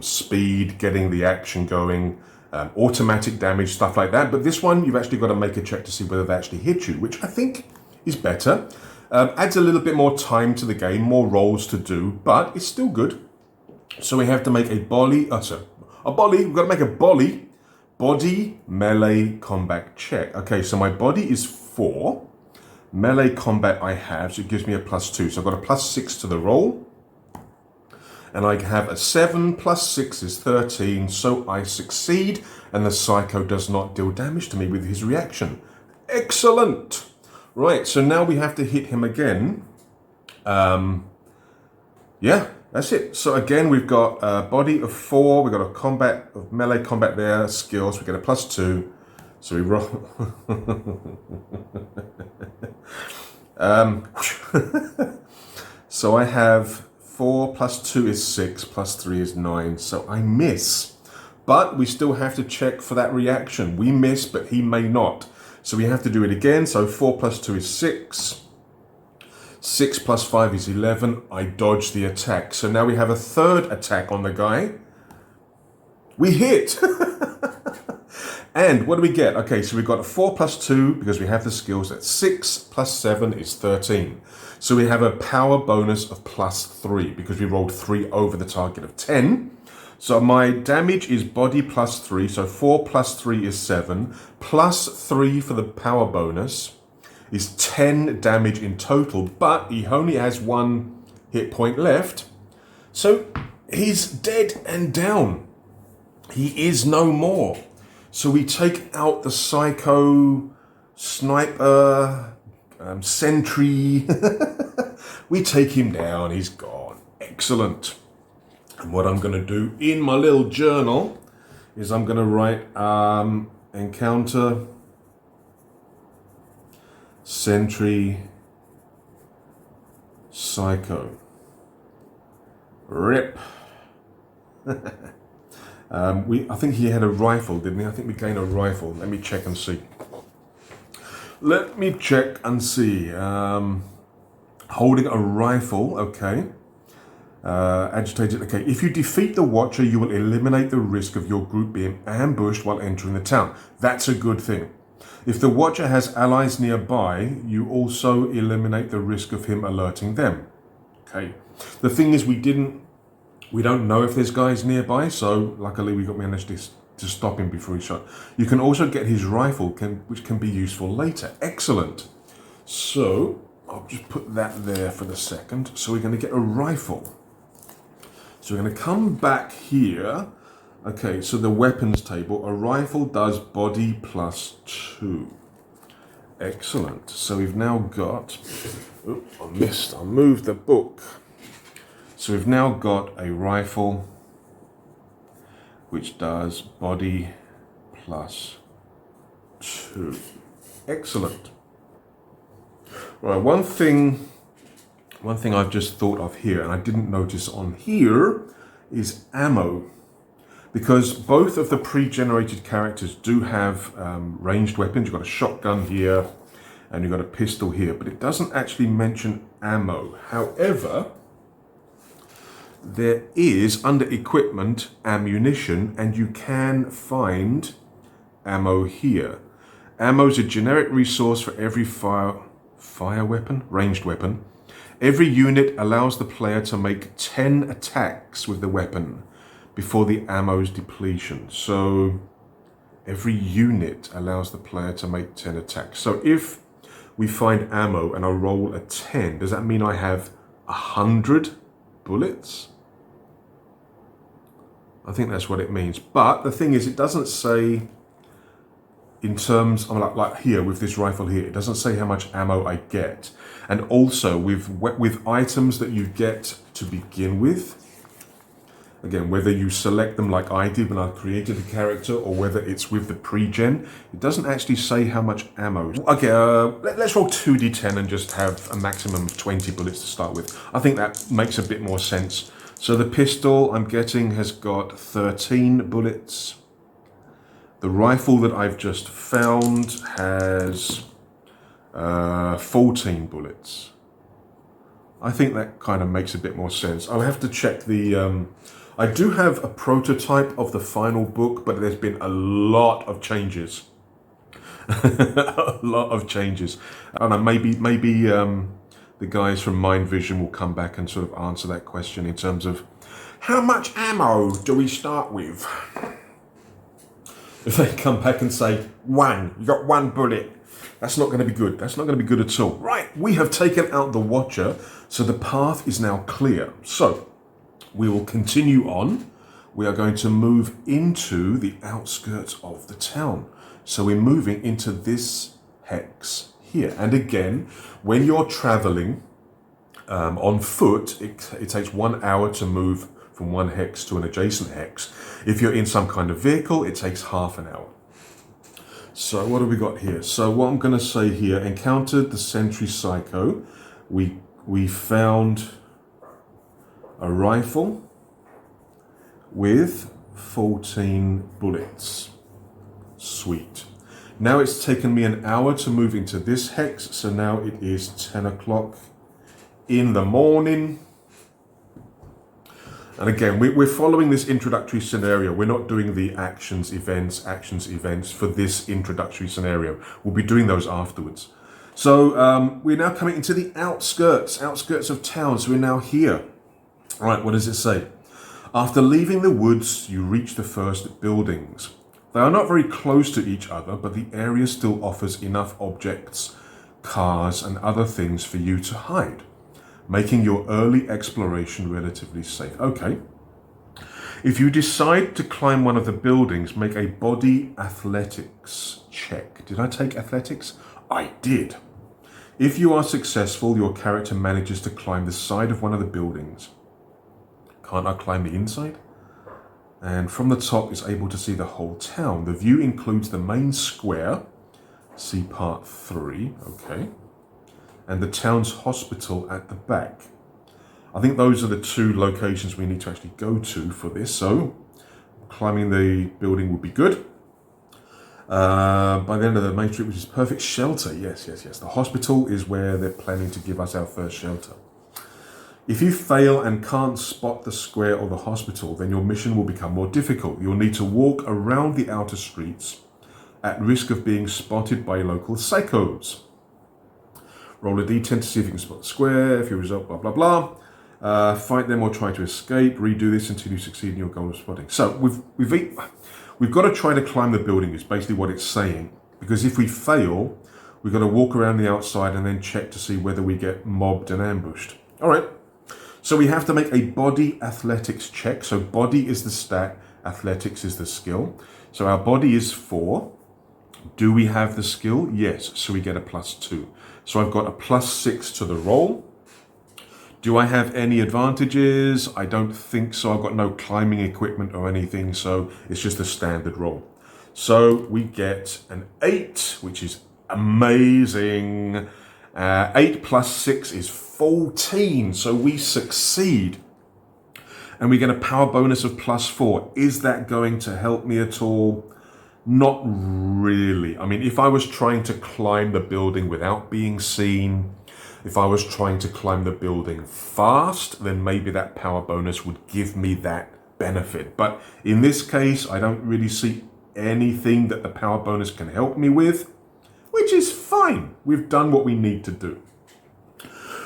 speed, getting the action going, automatic damage, stuff like that. But this one, you've actually got to make a check to see whether they actually hit you, which I think is better. Adds a little bit more time to the game, more rolls to do, but it's still good. So we have to make we've got to make a body melee combat check. Okay, so my body is 4. Melee combat I have, so it gives me a +2. So I've got a +6 to the roll. And I have a 7 plus 6 is 13. So I succeed, and the Psycho does not deal damage to me with his reaction. Excellent. Right, so now we have to hit him again. Yeah. That's it. So again, we've got a body of 4. We've got a melee combat there, skills. We get a +2. So we roll. So I have 4 plus 2 is 6, plus 3 is 9. So I miss. But we still have to check for that reaction. We miss, but he may not. So we have to do it again. So 4 plus 2 is 6. 6 plus 5 is 11. I dodge the attack. So now we have a third attack on the guy. We hit. And what do we get? Okay, so we've got a 4 plus 2 because we have the skills. That's 6 plus 7 is 13. So we have a power bonus of +3 because we rolled 3 over the target of 10. So my damage is body +3. So 4 plus 3 is 7. Plus 3 for the power bonus is 10 damage in total, but he only has 1 hit point left. So he's dead and down. He is no more. So we take out the Psycho, sniper, sentry. We take him down. He's gone. Excellent. And what I'm going to do in my little journal is I'm going to write encounter Sentry, Psycho. Rip. I think he had a rifle, didn't he? I think we gained a rifle. Let me check and see. Let me check and see. Holding a rifle, okay. Agitated, okay. If you defeat the Watcher, you will eliminate the risk of your group being ambushed while entering the town. That's a good thing. If the Watcher has allies nearby, you also eliminate the risk of him alerting them. Okay. The thing is, we don't know if there's guys nearby, so luckily we managed to stop him before he shot. You can also get his rifle, which can be useful later. Excellent. So I'll just put that there for the second. So we're going to get a rifle. So we're going to come back here. Okay, so the weapons table. A rifle does body +2. Excellent. So we've now got... Oops, I missed. I moved the book. So we've now got a rifle which does body +2. Excellent. Right, one thing I've just thought of here, and I didn't notice on here, is ammo. Because both of the pre-generated characters do have ranged weapons. You've got a shotgun here, and you've got a pistol here, but it doesn't actually mention ammo. However, there is, under equipment, ammunition, and you can find ammo here. Ammo is a generic resource for every fire weapon, ranged weapon. Every unit allows the player to make 10 attacks with the weapon before the ammo's depletion. So every unit allows the player to make 10 attacks. So if we find ammo and I roll a 10, does that mean I have 100 bullets? I think that's what it means. But the thing is, it doesn't say in terms, like here with this rifle here, it doesn't say how much ammo I get. And also with items that you get to begin with, again, whether you select them like I did when I created the character or whether it's with the pre-gen, it doesn't actually say how much ammo. Okay, let's roll 2d10 and just have a maximum of 20 bullets to start with. I think that makes a bit more sense. So the pistol I'm getting has got 13 bullets. The rifle that I've just found has 14 bullets. I think that kind of makes a bit more sense. I'll have to check the... I do have a prototype of the final book, but there's been a lot of changes. A lot of changes. I don't know, maybe the guys from Mindvision will come back and sort of answer that question in terms of how much ammo do we start with? If they come back and say, you got 1 bullet, that's not going to be good. That's not going to be good at all. Right, we have taken out the Watcher, so the path is now clear. So we will continue on. We are going to move into the outskirts of the town. So we're moving into this hex here. And again, when you're traveling on foot, it takes 1 hour to move from one hex to an adjacent hex. If you're in some kind of vehicle, it takes half an hour. So what have we got here? So what I'm going to say here, encountered the Sentry Psycho. We found a rifle with 14 bullets. Sweet. Now it's taken me an hour to move into this hex, so now it is 10 o'clock in the morning. And again, we're following this introductory scenario. We're not doing the actions, events for this introductory scenario. We'll be doing those afterwards. So we're now coming into the outskirts of town. So we're now here. All right, what does it say? After leaving the woods, you reach the first buildings. They are not very close to each other, but the area still offers enough objects, cars, and other things for you to hide, making your early exploration relatively safe. Okay. If you decide to climb one of the buildings, make a body athletics check. Did I take athletics? I did. If you are successful, your character manages to climb the side of one of the buildings. Can't I climb the inside? And from the top is able to see the whole town. The view includes the main square. See part 3. Okay. And the town's hospital at the back. I think those are the two locations we need to actually go to for this. So climbing the building would be good. By the end of the main street, which is perfect shelter. Yes. The hospital is where they're planning to give us our first shelter. If you fail and can't spot the square or the hospital, then your mission will become more difficult. You'll need to walk around the outer streets at risk of being spotted by local psychos. Roll a d10 to see if you can spot the square. If you result, blah, blah, blah. Fight them or try to escape. Redo this until you succeed in your goal of spotting. So we've got to try to climb the building is basically what it's saying. Because if we fail, we've got to walk around the outside and then check to see whether we get mobbed and ambushed. All right. So we have to make a body athletics check. So body is the stat, athletics is the skill. So our body is 4. Do we have the skill? Yes. So we get a +2. So I've got a +6 to the roll. Do I have any advantages? I don't think so. I've got no climbing equipment or anything. So it's just a standard roll. So we get an 8, which is amazing. 8 + 6 is 14, so we succeed. And we get a power bonus of +4. Is that going to help me at all? Not really. I mean, if I was trying to climb the building without being seen, if I was trying to climb the building fast, then maybe that power bonus would give me that benefit. But in this case, I don't really see anything that the power bonus can help me with, which is fine. We've done what we need to do.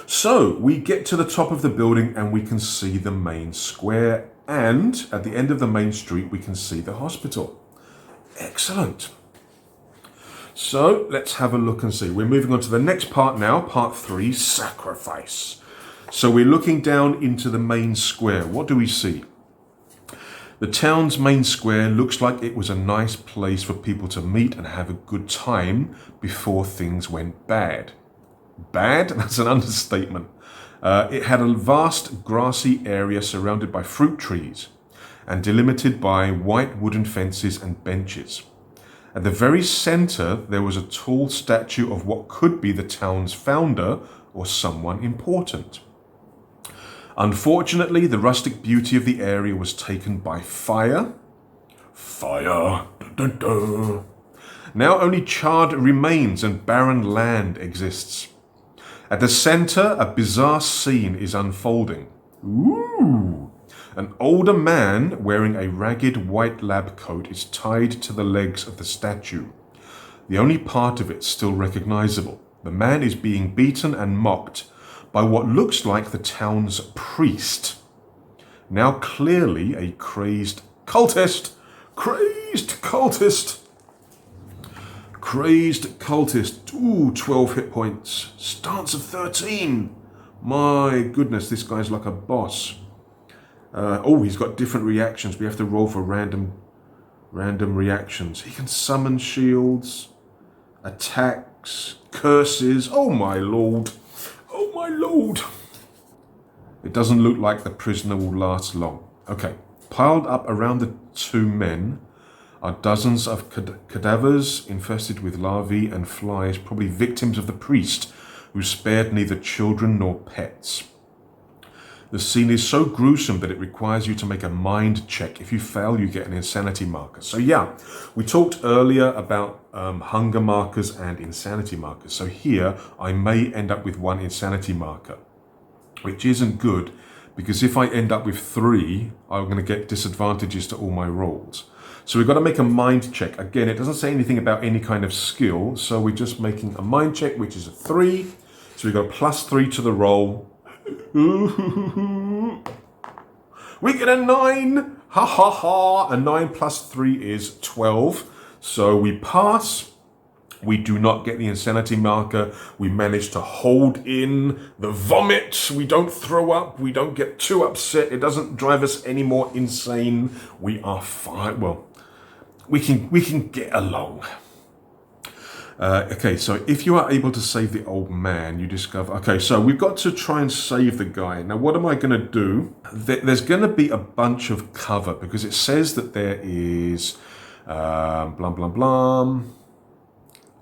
So we get to the top of the building and we can see the main square, and at the end of the main street we can see the hospital. Excellent. So let's have a look and see. We're moving on to the next part now, part 3, sacrifice. So we're looking down into the main square. What do we see? The town's main square looks like it was a nice place for people to meet and have a good time before things went bad. Bad? That's an understatement. It had a vast grassy area surrounded by fruit trees and delimited by white wooden fences and benches. At the very center, there was a tall statue of what could be the town's founder or someone important. Unfortunately, the rustic beauty of the area was taken by fire. Fire. Dun, dun, dun. Now only charred remains and barren land exists. At the center, a bizarre scene is unfolding. Ooh! An older man wearing a ragged white lab coat is tied to the legs of the statue. The only part of it still recognizable. The man is being beaten and mocked by what looks like the town's priest. Now clearly a crazed cultist. Crazed cultist. Crazed cultist. Ooh, 12 hit points. Stance of 13. My goodness, this guy's like a boss. He's got different reactions. We have to roll for random reactions. He can summon shields, attacks, curses. Oh my lord. Oh my lord. It doesn't look like the prisoner will last long. Okay. Piled up around the two men are dozens of cadavers infested with larvae and flies, probably victims of the priest, who spared neither children nor pets. The scene is so gruesome that it requires you to make a mind check. If you fail, you get an insanity marker. So yeah, we talked earlier about hunger markers and insanity markers. So here, I may end up with 1 insanity marker, which isn't good, because if I end up with 3, I'm going to get disadvantages to all my rolls. So we've got to make a mind check. Again, it doesn't say anything about any kind of skill, so we're just making a mind check, which is a 3. So we've got a +3 to the roll. We get a 9. Ha ha ha. A 9 + 3 is 12. So we pass. We do not get the insanity marker. We manage to hold in the vomit. We don't throw up. We don't get too upset. It doesn't drive us any more insane. We are fine. Well, we can get along. Okay, so if you are able to save the old man, you discover... Okay, so we've got to try and save the guy. Now, what am I going to do? There's going to be a bunch of cover, because it says that there is... blah, blah, blah.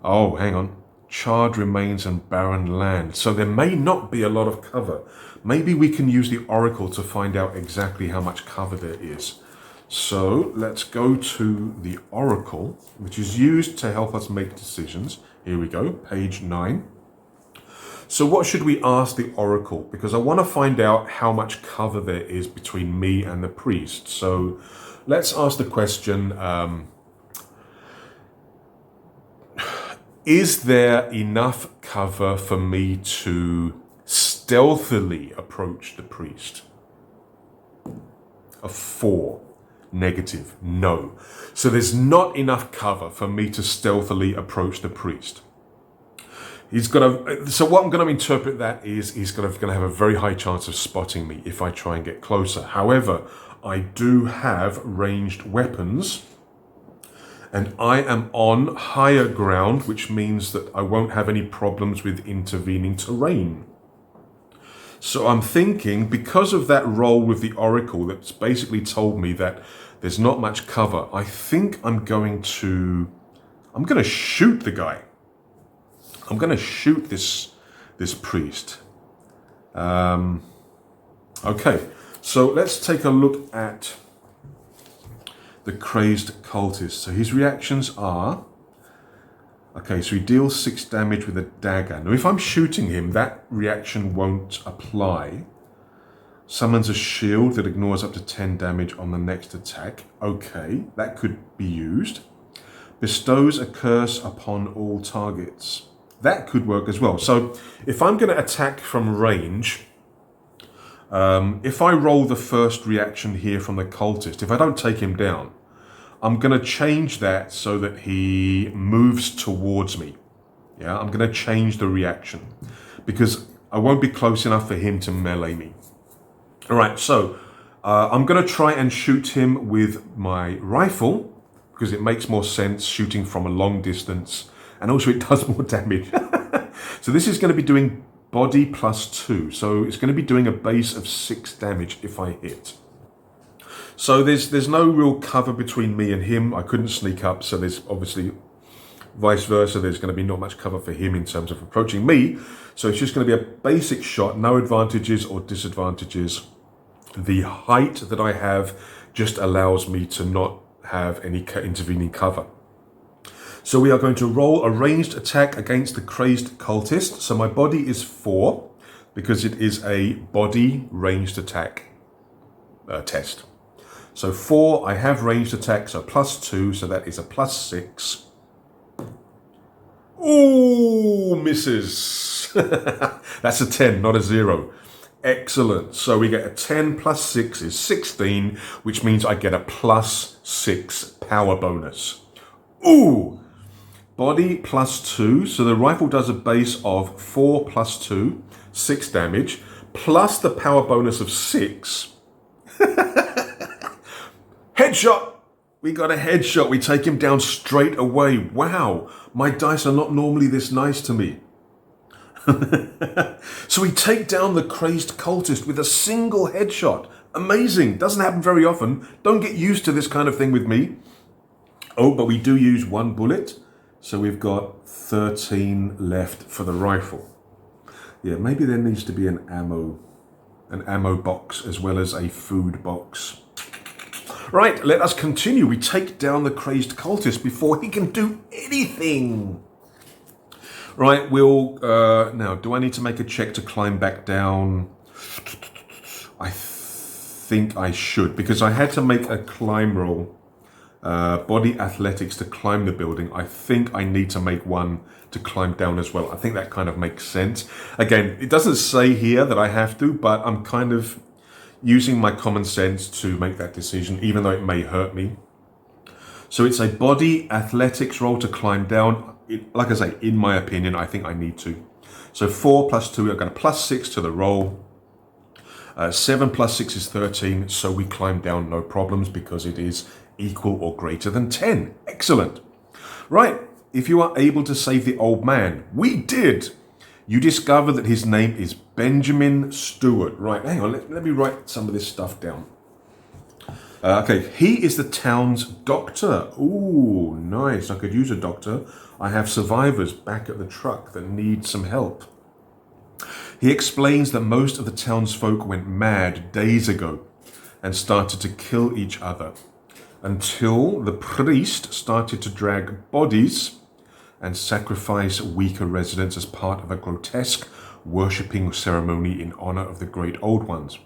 Oh, hang on. charred remains and barren land. So there may not be a lot of cover. Maybe we can use the oracle to find out exactly how much cover there is. So let's go to the oracle, which is used to help us make decisions. Here we go, page 9. So what should we ask the oracle? Because I want to find out how much cover there is between me and the priest. So let's ask the question, is there enough cover for me to stealthily approach the priest? A 4. Negative. No. So there's not enough cover for me to stealthily approach the priest. So what I'm going to interpret that is he's going to have a very high chance of spotting me if I try and get closer. However, I do have ranged weapons and I am on higher ground, which means that I won't have any problems with intervening terrain. So I'm thinking, because of that roll with the oracle that's basically told me that there's not much cover, I think I'm going to shoot the guy. I'm going to shoot this priest. Okay, so let's take a look at the crazed cultist. So his reactions are, okay, so he deals 6 damage with a dagger. Now, if I'm shooting him, that reaction won't apply. Summons a shield that ignores up to 10 damage on the next attack. Okay, that could be used. Bestows a curse upon all targets. That could work as well. So if I'm going to attack from range, if I roll the first reaction here from the cultist, if I don't take him down, I'm going to change that so that he moves towards me. Yeah, I'm going to change the reaction because I won't be close enough for him to melee me. All right, so I'm going to try and shoot him with my rifle because it makes more sense shooting from a long distance. And also it does more damage. So this is going to be doing body +2. So it's going to be doing a base of 6 damage if I hit. So there's no real cover between me and him. I couldn't sneak up. So there's obviously vice versa. There's going to be not much cover for him in terms of approaching me. So it's just going to be a basic shot. No advantages or disadvantages. The height that I have just allows me to not have any intervening cover. So we are going to roll a ranged attack against the crazed cultist. So my body is 4 because it is a body ranged attack test. So 4, I have ranged attack, so +2, so that is a +6. Ooh, misses. That's a 10, not a 0. Excellent. So we get a 10 + 6 is 16, which means I get a +6 power bonus. Ooh! Body +2, so the rifle does a base of 4 + 2, 6 damage, plus the power bonus of 6. Headshot! We got a headshot. We take him down straight away. Wow, my dice are not normally this nice to me. So we take down the crazed cultist with a single headshot. Amazing. Doesn't happen very often. Don't get used to this kind of thing with me. Oh, but we do use 1 bullet. So we've got 13 left for the rifle. Yeah, maybe there needs to be an ammo box as well as a food box. Right, let us continue. We take down the crazed cultist before he can do anything. Right, we'll... now, do I need to make a check to climb back down? I think I should, because I had to make a climb roll. Body athletics to climb the building. I think I need to make one to climb down as well. I think that kind of makes sense. Again, it doesn't say here that I have to, but I'm kind of using my common sense to make that decision, even though it may hurt me. So it's a body athletics roll to climb down. Like I say, in my opinion, I think I need to. So 4 + 2, I've got a +6 to the roll. 7 + 6 is 13, so we climb down no problems because it is equal or greater than 10. Excellent. Right, if you are able to save the old man, we did. You discover that his name is Benjamin Stewart. Right, hang on, let me write some of this stuff down. Okay, he is the town's doctor. Ooh, nice. I could use a doctor. I have survivors back at the truck that need some help. He explains that most of the townsfolk went mad days ago and started to kill each other until the priest started to drag bodies and sacrifice weaker residents as part of a grotesque worshipping ceremony in honor of the great old ones.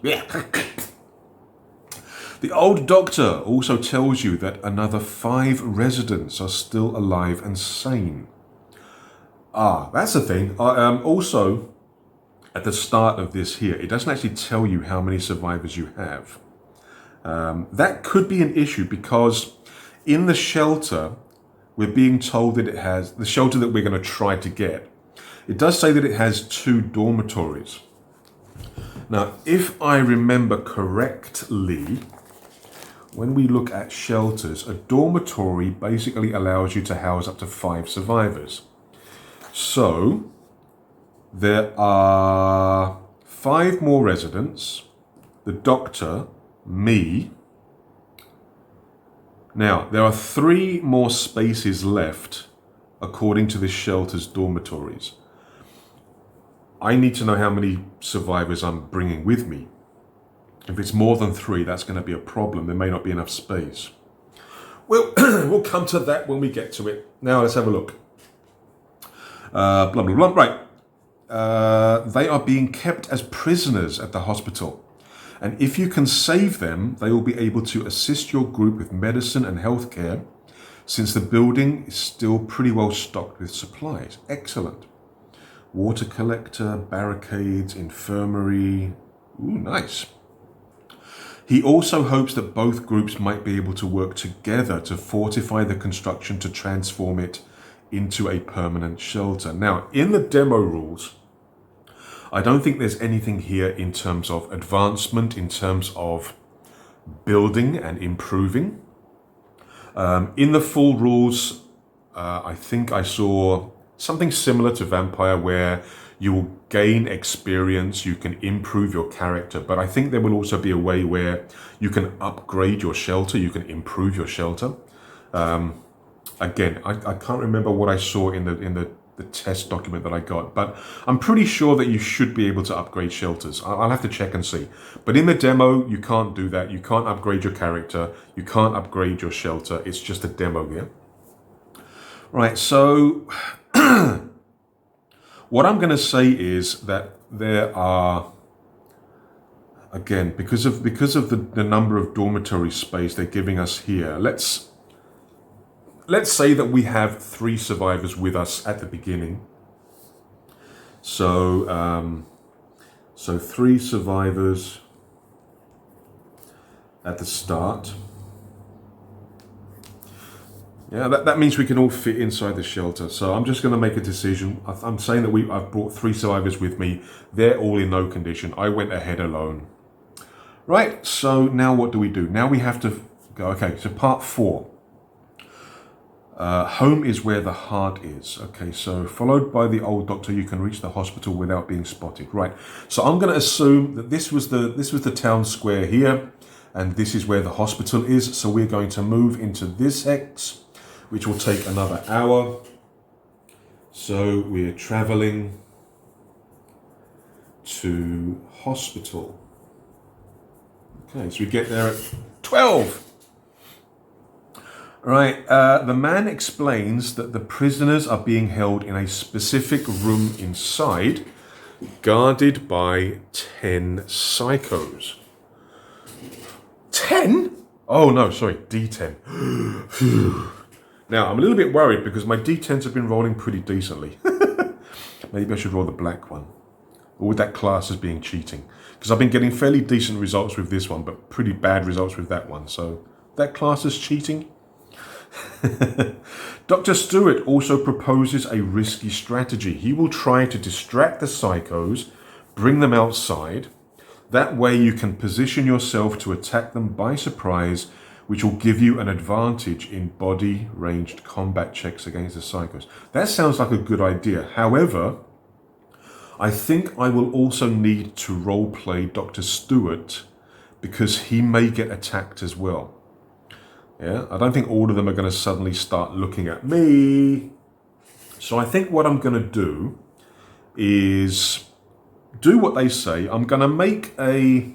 The old doctor also tells you that another 5 residents are still alive and sane. That's the thing. Also, at the start of this here, it doesn't actually tell you how many survivors you have. That could be an issue because in the shelter, we're being told that it has, the shelter that we're going to try to get, it does say that it has 2 dormitories. Now, if I remember correctly, when we look at shelters, a dormitory basically allows you to house up to 5 survivors. So, there are 5 more residents, the doctor, me. Now, there are 3 more spaces left according to this shelter's dormitories. I need to know how many survivors I'm bringing with me. If it's more than 3, that's going to be a problem. There may not be enough space. Well, we'll come to that when we get to it. Now, let's have a look. Blah, blah, blah. Right. They are being kept as prisoners at the hospital. And if you can save them, they will be able to assist your group with medicine and healthcare, since the building is still pretty well stocked with supplies. Excellent. Water collector, barricades, infirmary. Ooh, nice. He also hopes that both groups might be able to work together to fortify the construction to transform it into a permanent shelter. Now, in the demo rules, I don't think there's anything here in terms of advancement, in terms of building and improving. In the full rules, I think I saw something similar to Vampire where you will gain experience, you can improve your character, but I think there will also be a way where you can upgrade your shelter, you can improve your shelter. Again, I can't remember what I saw in the test document that I got, but I'm pretty sure that you should be able to upgrade shelters. I'll have to check and see. But in the demo, you can't do that. You can't upgrade your character. You can't upgrade your shelter. It's just a demo here. Right, so what I'm going to say is that there are, again, because of the number of dormitory space they're giving us here, let's say that we have 3 survivors with us at the beginning. So 3 survivors at the start. Yeah, that means we can all fit inside the shelter. So I'm just going to make a decision. I'm saying that I've brought 3 survivors with me. They're all in no condition. I went ahead alone. Right, so now what do we do? Now we have to go, okay, so part 4. Home is where the heart is. Okay, so followed by the old doctor, you can reach the hospital without being spotted. Right, so I'm going to assume that this was the town square here, and this is where the hospital is. So we're going to move into this hex, which will take another hour. So we're traveling to hospital. Okay, so we get there at 12. Right, the man explains that the prisoners are being held in a specific room inside, guarded by 10 psychos. 10? Oh no, sorry, D10. Now, I'm a little bit worried because my D10s have been rolling pretty decently. Maybe I should roll the black one. Or would that class as being cheating? Because I've been getting fairly decent results with this one, but pretty bad results with that one. So, that class is cheating? Dr. Stewart also proposes a risky strategy. He will try to distract the psychos, bring them outside. That way you can position yourself to attack them by surprise, which will give you an advantage in body ranged combat checks against the psychos. That sounds like a good idea. However, I think I will also need to roleplay Dr. Stewart because he may get attacked as well. Yeah, I don't think all of them are going to suddenly start looking at me. So I think what I'm going to do is do what they say. I'm going to make a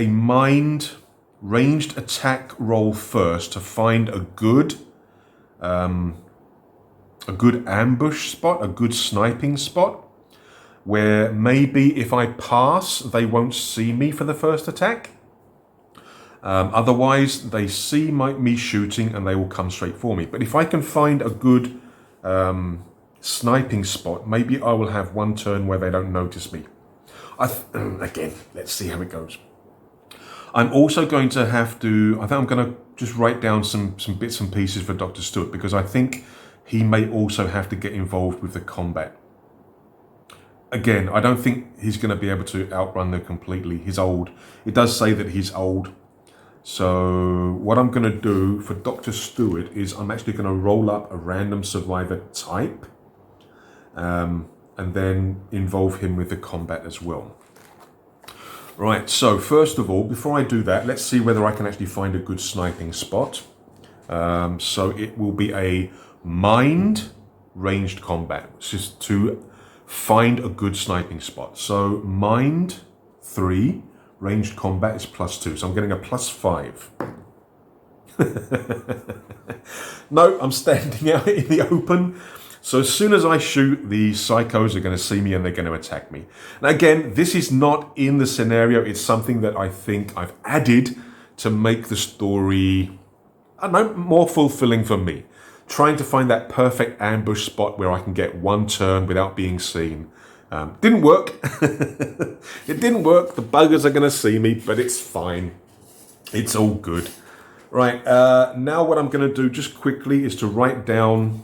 mind ranged attack roll first to find a good ambush spot, a good sniping spot, where maybe if I pass, they won't see me for the first attack. Otherwise, they see me shooting and they will come straight for me. But if I can find a good sniping spot, maybe I will have one turn where they don't notice me. Again, let's see how it goes. I'm also going to have to, I think I'm going to just write down some bits and pieces for Dr. Stewart, because I think he may also have to get involved with the combat. Again, I don't think he's going to be able to outrun them completely. He's old. It does say that he's old. So what I'm going to do for Dr. Stewart is I'm actually going to roll up a random survivor type and then involve him with the combat as well. Right, so first of all, before I do that, let's see whether I can actually find a good sniping spot. So it will be a mind ranged combat, which is to find a good sniping spot. So mind 3, ranged combat is +2. So I'm getting a +5. No, I'm standing out in the open. So as soon as I shoot, the psychos are going to see me and they're going to attack me. Now again, this is not in the scenario. It's something that I think I've added to make the story, I don't know, more fulfilling for me. Trying to find that perfect ambush spot where I can get one turn without being seen. Didn't work. It didn't work. The buggers are going to see me, but it's fine. It's all good. Right, now what I'm going to do just quickly is to write down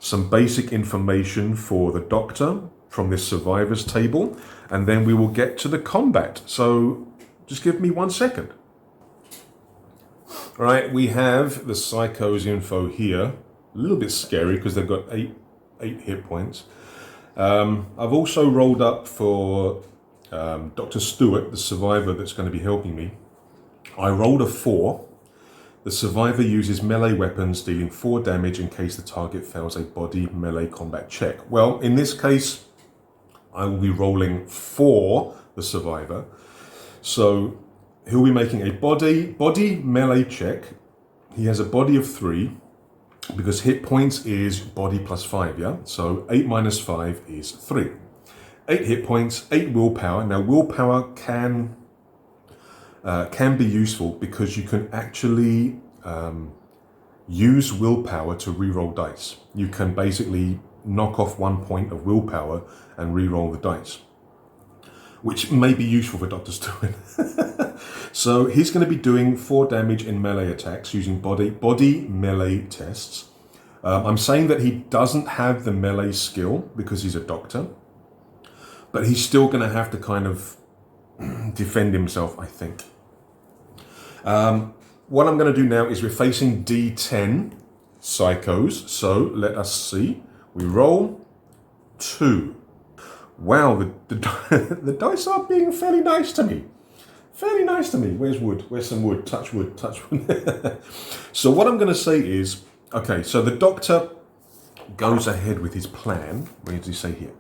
some basic information for the doctor from this survivors table, and then we will get to the combat. So just give me 1 second. All right, we have the psychos info here. A little bit scary because they've got eight hit points. I've also rolled up for Dr. Stewart, the survivor that's going to be helping me. I rolled a 4. The survivor uses melee weapons, dealing 4 damage in case the target fails a body melee combat check. Well, in this case, I will be rolling for the survivor. So he'll be making a body melee check. He has a body of 3 because hit points is body +5, yeah? So 8 minus 5 is 3. 8 hit points, 8 willpower. Now willpower can be useful because you can actually use willpower to reroll dice. You can basically knock off 1 point of willpower and reroll the dice, which may be useful for Dr. Stewart. So he's going to be doing 4 damage in melee attacks using body melee tests. I'm saying that he doesn't have the melee skill because he's a doctor, but he's still going to have to kind of defend himself, I think. What I'm going to do now is we're facing D10 psychos. So let us see. We roll 2. Wow, the dice are being fairly nice to me. Fairly nice to me. Where's wood? Where's some wood? Touch wood, touch wood. So what I'm going to say is, okay, so the doctor goes ahead with his plan. Where does he say here?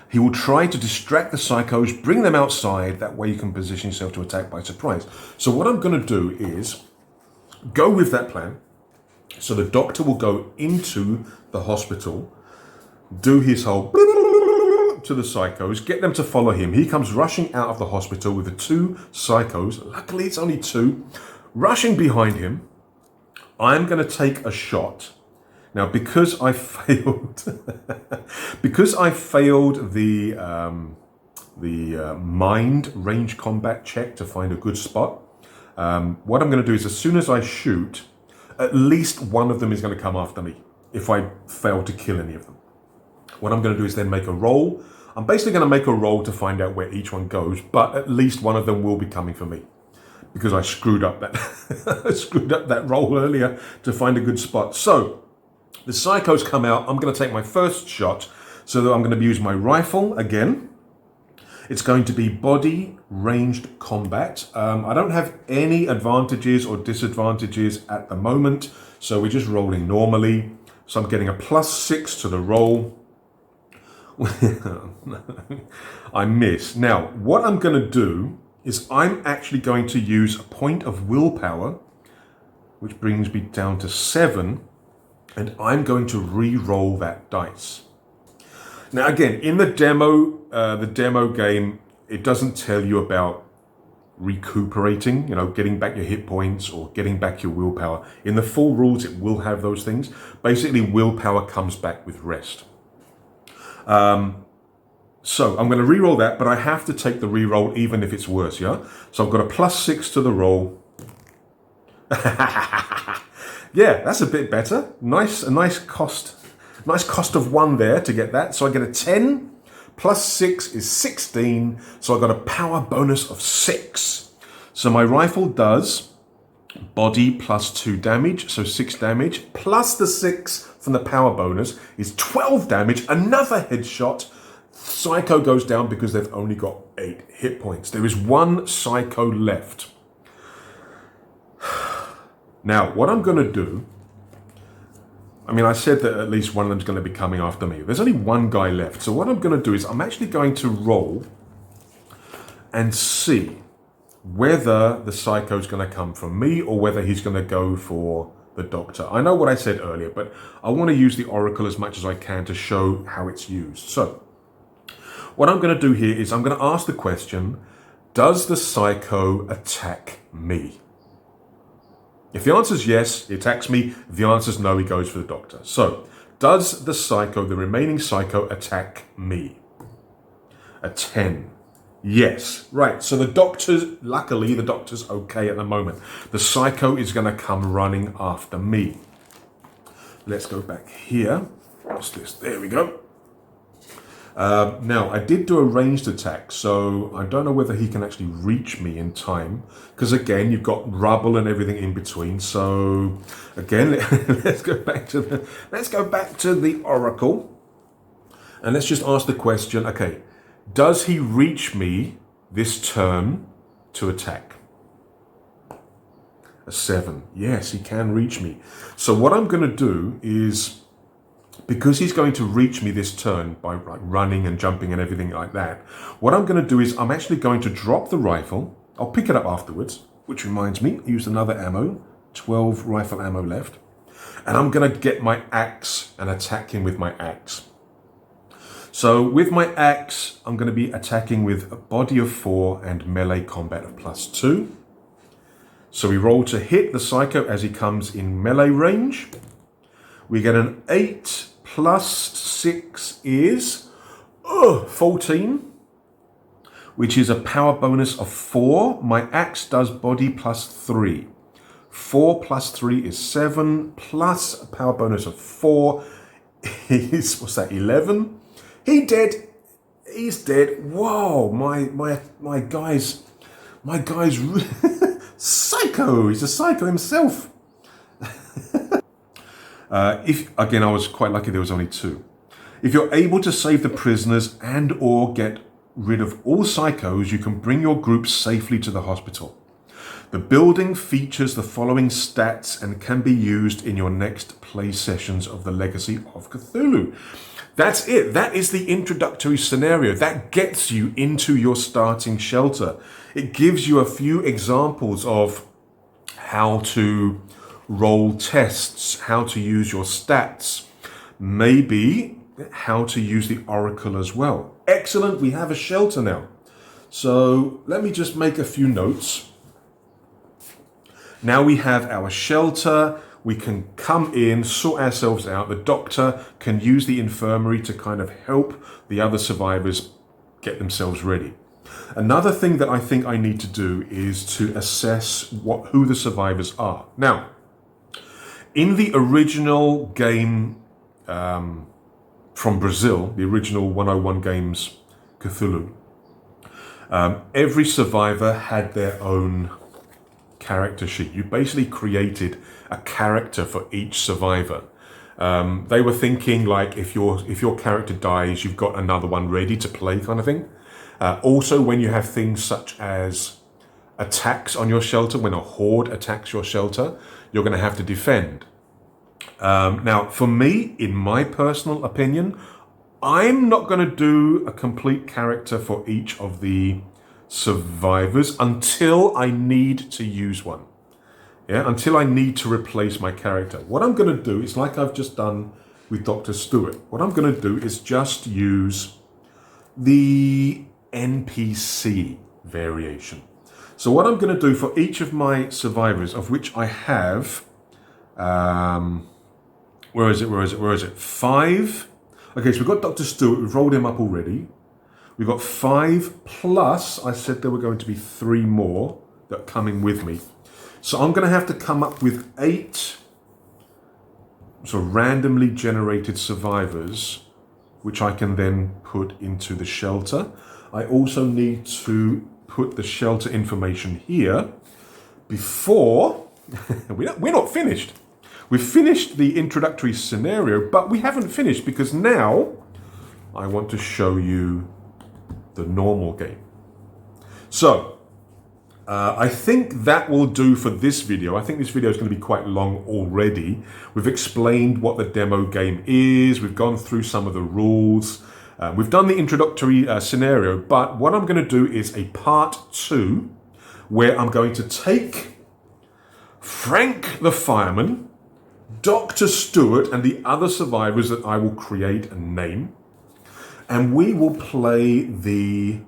He will try to distract the psychos, bring them outside. That way you can position yourself to attack by surprise. So what I'm going to do is go with that plan. So the doctor will go into the hospital, do his whole to the psychos, get them to follow him. He comes rushing out of the hospital with the 2 psychos. Luckily, it's only 2. Rushing behind him. I'm going to take a shot. Now, because I failed, the mind range combat check to find a good spot, what I'm going to do is as soon as I shoot, at least one of them is going to come after me if I fail to kill any of them. What I'm going to do is then make a roll. I'm basically going to make a roll to find out where each one goes, but at least one of them will be coming for me because I screwed up that roll earlier to find a good spot. So the psychos come out. I'm going to take my first shot, so that I'm going to use my rifle again. It's going to be body ranged combat. I don't have any advantages or disadvantages at the moment, so we're just rolling normally. So I'm getting a +6 to the roll. I miss. Now, what I'm going to do is I'm actually going to use a point of willpower, which brings me down to 7, and I'm going to re-roll that dice. Now, again, in the demo game, it doesn't tell you about recuperating, getting back your hit points or getting back your willpower. In the full rules, it will have those things. Basically, willpower comes back with rest. So I'm going to re-roll that, but I have to take the re-roll even if it's worse, yeah? So I've got a +6 to the roll. Yeah, that's a bit better. A nice cost of 1 there to get that. So I get a 10 +6 is 16. So I got a power bonus of 6. So my rifle does body +2 damage, so 6 damage, plus the 6 from the power bonus is 12 damage, another headshot. Psycho goes down because they've only got 8 hit points. There is 1 Psycho left. Now, what I'm going to do, I said that at least one of them's going to be coming after me. There's only 1 guy left. So what I'm going to do is I'm actually going to roll and see whether the Psycho's going to come from me or whether he's going to go for the Doctor. I know what I said earlier, but I want to use the Oracle as much as I can to show how it's used. So what I'm going to do here is I'm going to ask the question, does the Psycho attack me? If the answer is yes, he attacks me. If the answer is no, he goes for the Doctor. So, does the Psycho, the remaining Psycho, attack me? A 10. Yes. Right, so luckily the Doctor's okay at the moment. The Psycho is going to come running after me. Let's go back here. What's this? There we go. Now, I did do a ranged attack, so I don't know whether he can actually reach me in time, because again, you've got rubble and everything in between. So again, let's go back to the Oracle, and let's just ask the question. Okay, does he reach me this turn to attack? A 7. Yes, he can reach me. So what I'm going to do is, because he's going to reach me this turn by running and jumping and everything like that, what I'm going to do is I'm actually going to drop the rifle. I'll pick it up afterwards, which reminds me, I used another ammo, 12 rifle ammo left. And I'm going to get my axe and attack him with my axe. So with my axe, I'm going to be attacking with a body of 4 and melee combat of +2. So we roll to hit the Psycho as he comes in melee range. We get an 8 +6 is 14, which is a power bonus of 4. My axe does body +3. 4 + 3 is 7, plus a power bonus of 4 is, what's that, 11? He's dead. Whoa, my guy's psycho. He's a psycho himself. Again, I was quite lucky there was only 2. If you're able to save the prisoners and or get rid of all psychos, you can bring your group safely to the hospital. The building features the following stats and can be used in your next play sessions of the Legacy of Cthulhu. That's it. That is the introductory scenario. That gets you into your starting shelter. It gives you a few examples of how to roll tests, how to use your stats, maybe how to use the Oracle as well. Excellent, we have a shelter now. So let me just make a few notes. Now we have our shelter, we can come in, sort ourselves out. The Doctor can use the infirmary to kind of help the other survivors get themselves ready. Another thing that I think I need to do is to assess who the survivors are. Now, in the original game from Brazil, the original 101 games Cthulhu, every survivor had their own character sheet. You basically created a character for each survivor. They were thinking like if your character dies, you've got another one ready to play kind of thing. Also, when you have things such as attacks on your shelter, when a horde attacks your shelter, you're going to have to defend. Now, for me, in my personal opinion, I'm not going to do a complete character for each of the survivors until I need to use one. Yeah, until I need to replace my character. What I'm going to do is like I've just done with Dr. Stewart. What I'm going to do is just use the NPC variation. So what I'm going to do for each of my survivors, of which I have, where is it? 5. Okay, so we've got Dr. Stewart. We've rolled him up already. We've got 5 plus, I said there were going to be 3 more that are coming with me. So I'm going to have to come up with 8 sort of randomly generated survivors, which I can then put into the shelter. I also need to put the shelter information here before we're not finished. We've finished the introductory scenario, but we haven't finished because now I want to show you the normal game. So I think that will do for this video. I think this video is going to be quite long already. We've explained what the demo game is. We've gone through some of the rules. We've done the introductory scenario, but what I'm going to do is a part 2 where I'm going to take Frank the fireman, Dr. Stewart, and the other survivors that I will create and name, and we will play the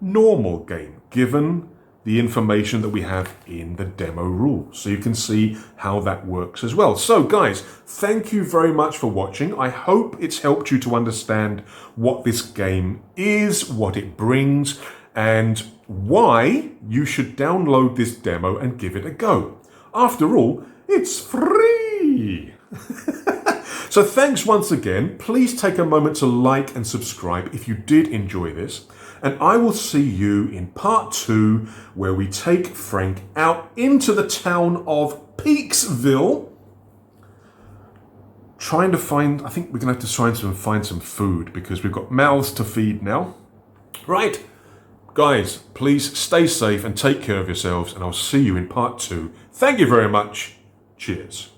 normal game, given the information that we have in the demo rules. So you can see how that works as well. So guys, thank you very much for watching. I hope it's helped you to understand what this game is, what it brings, and why you should download this demo and give it a go. After all, it's free. So thanks once again. Please take a moment to like and subscribe if you did enjoy this. And I will see you in part 2, where we take Frank out into the town of Peaksville, trying to find, I think we're going to have to try and find some food because we've got mouths to feed now. Right, guys, please stay safe and take care of yourselves, and I'll see you in part 2. Thank you very much. Cheers.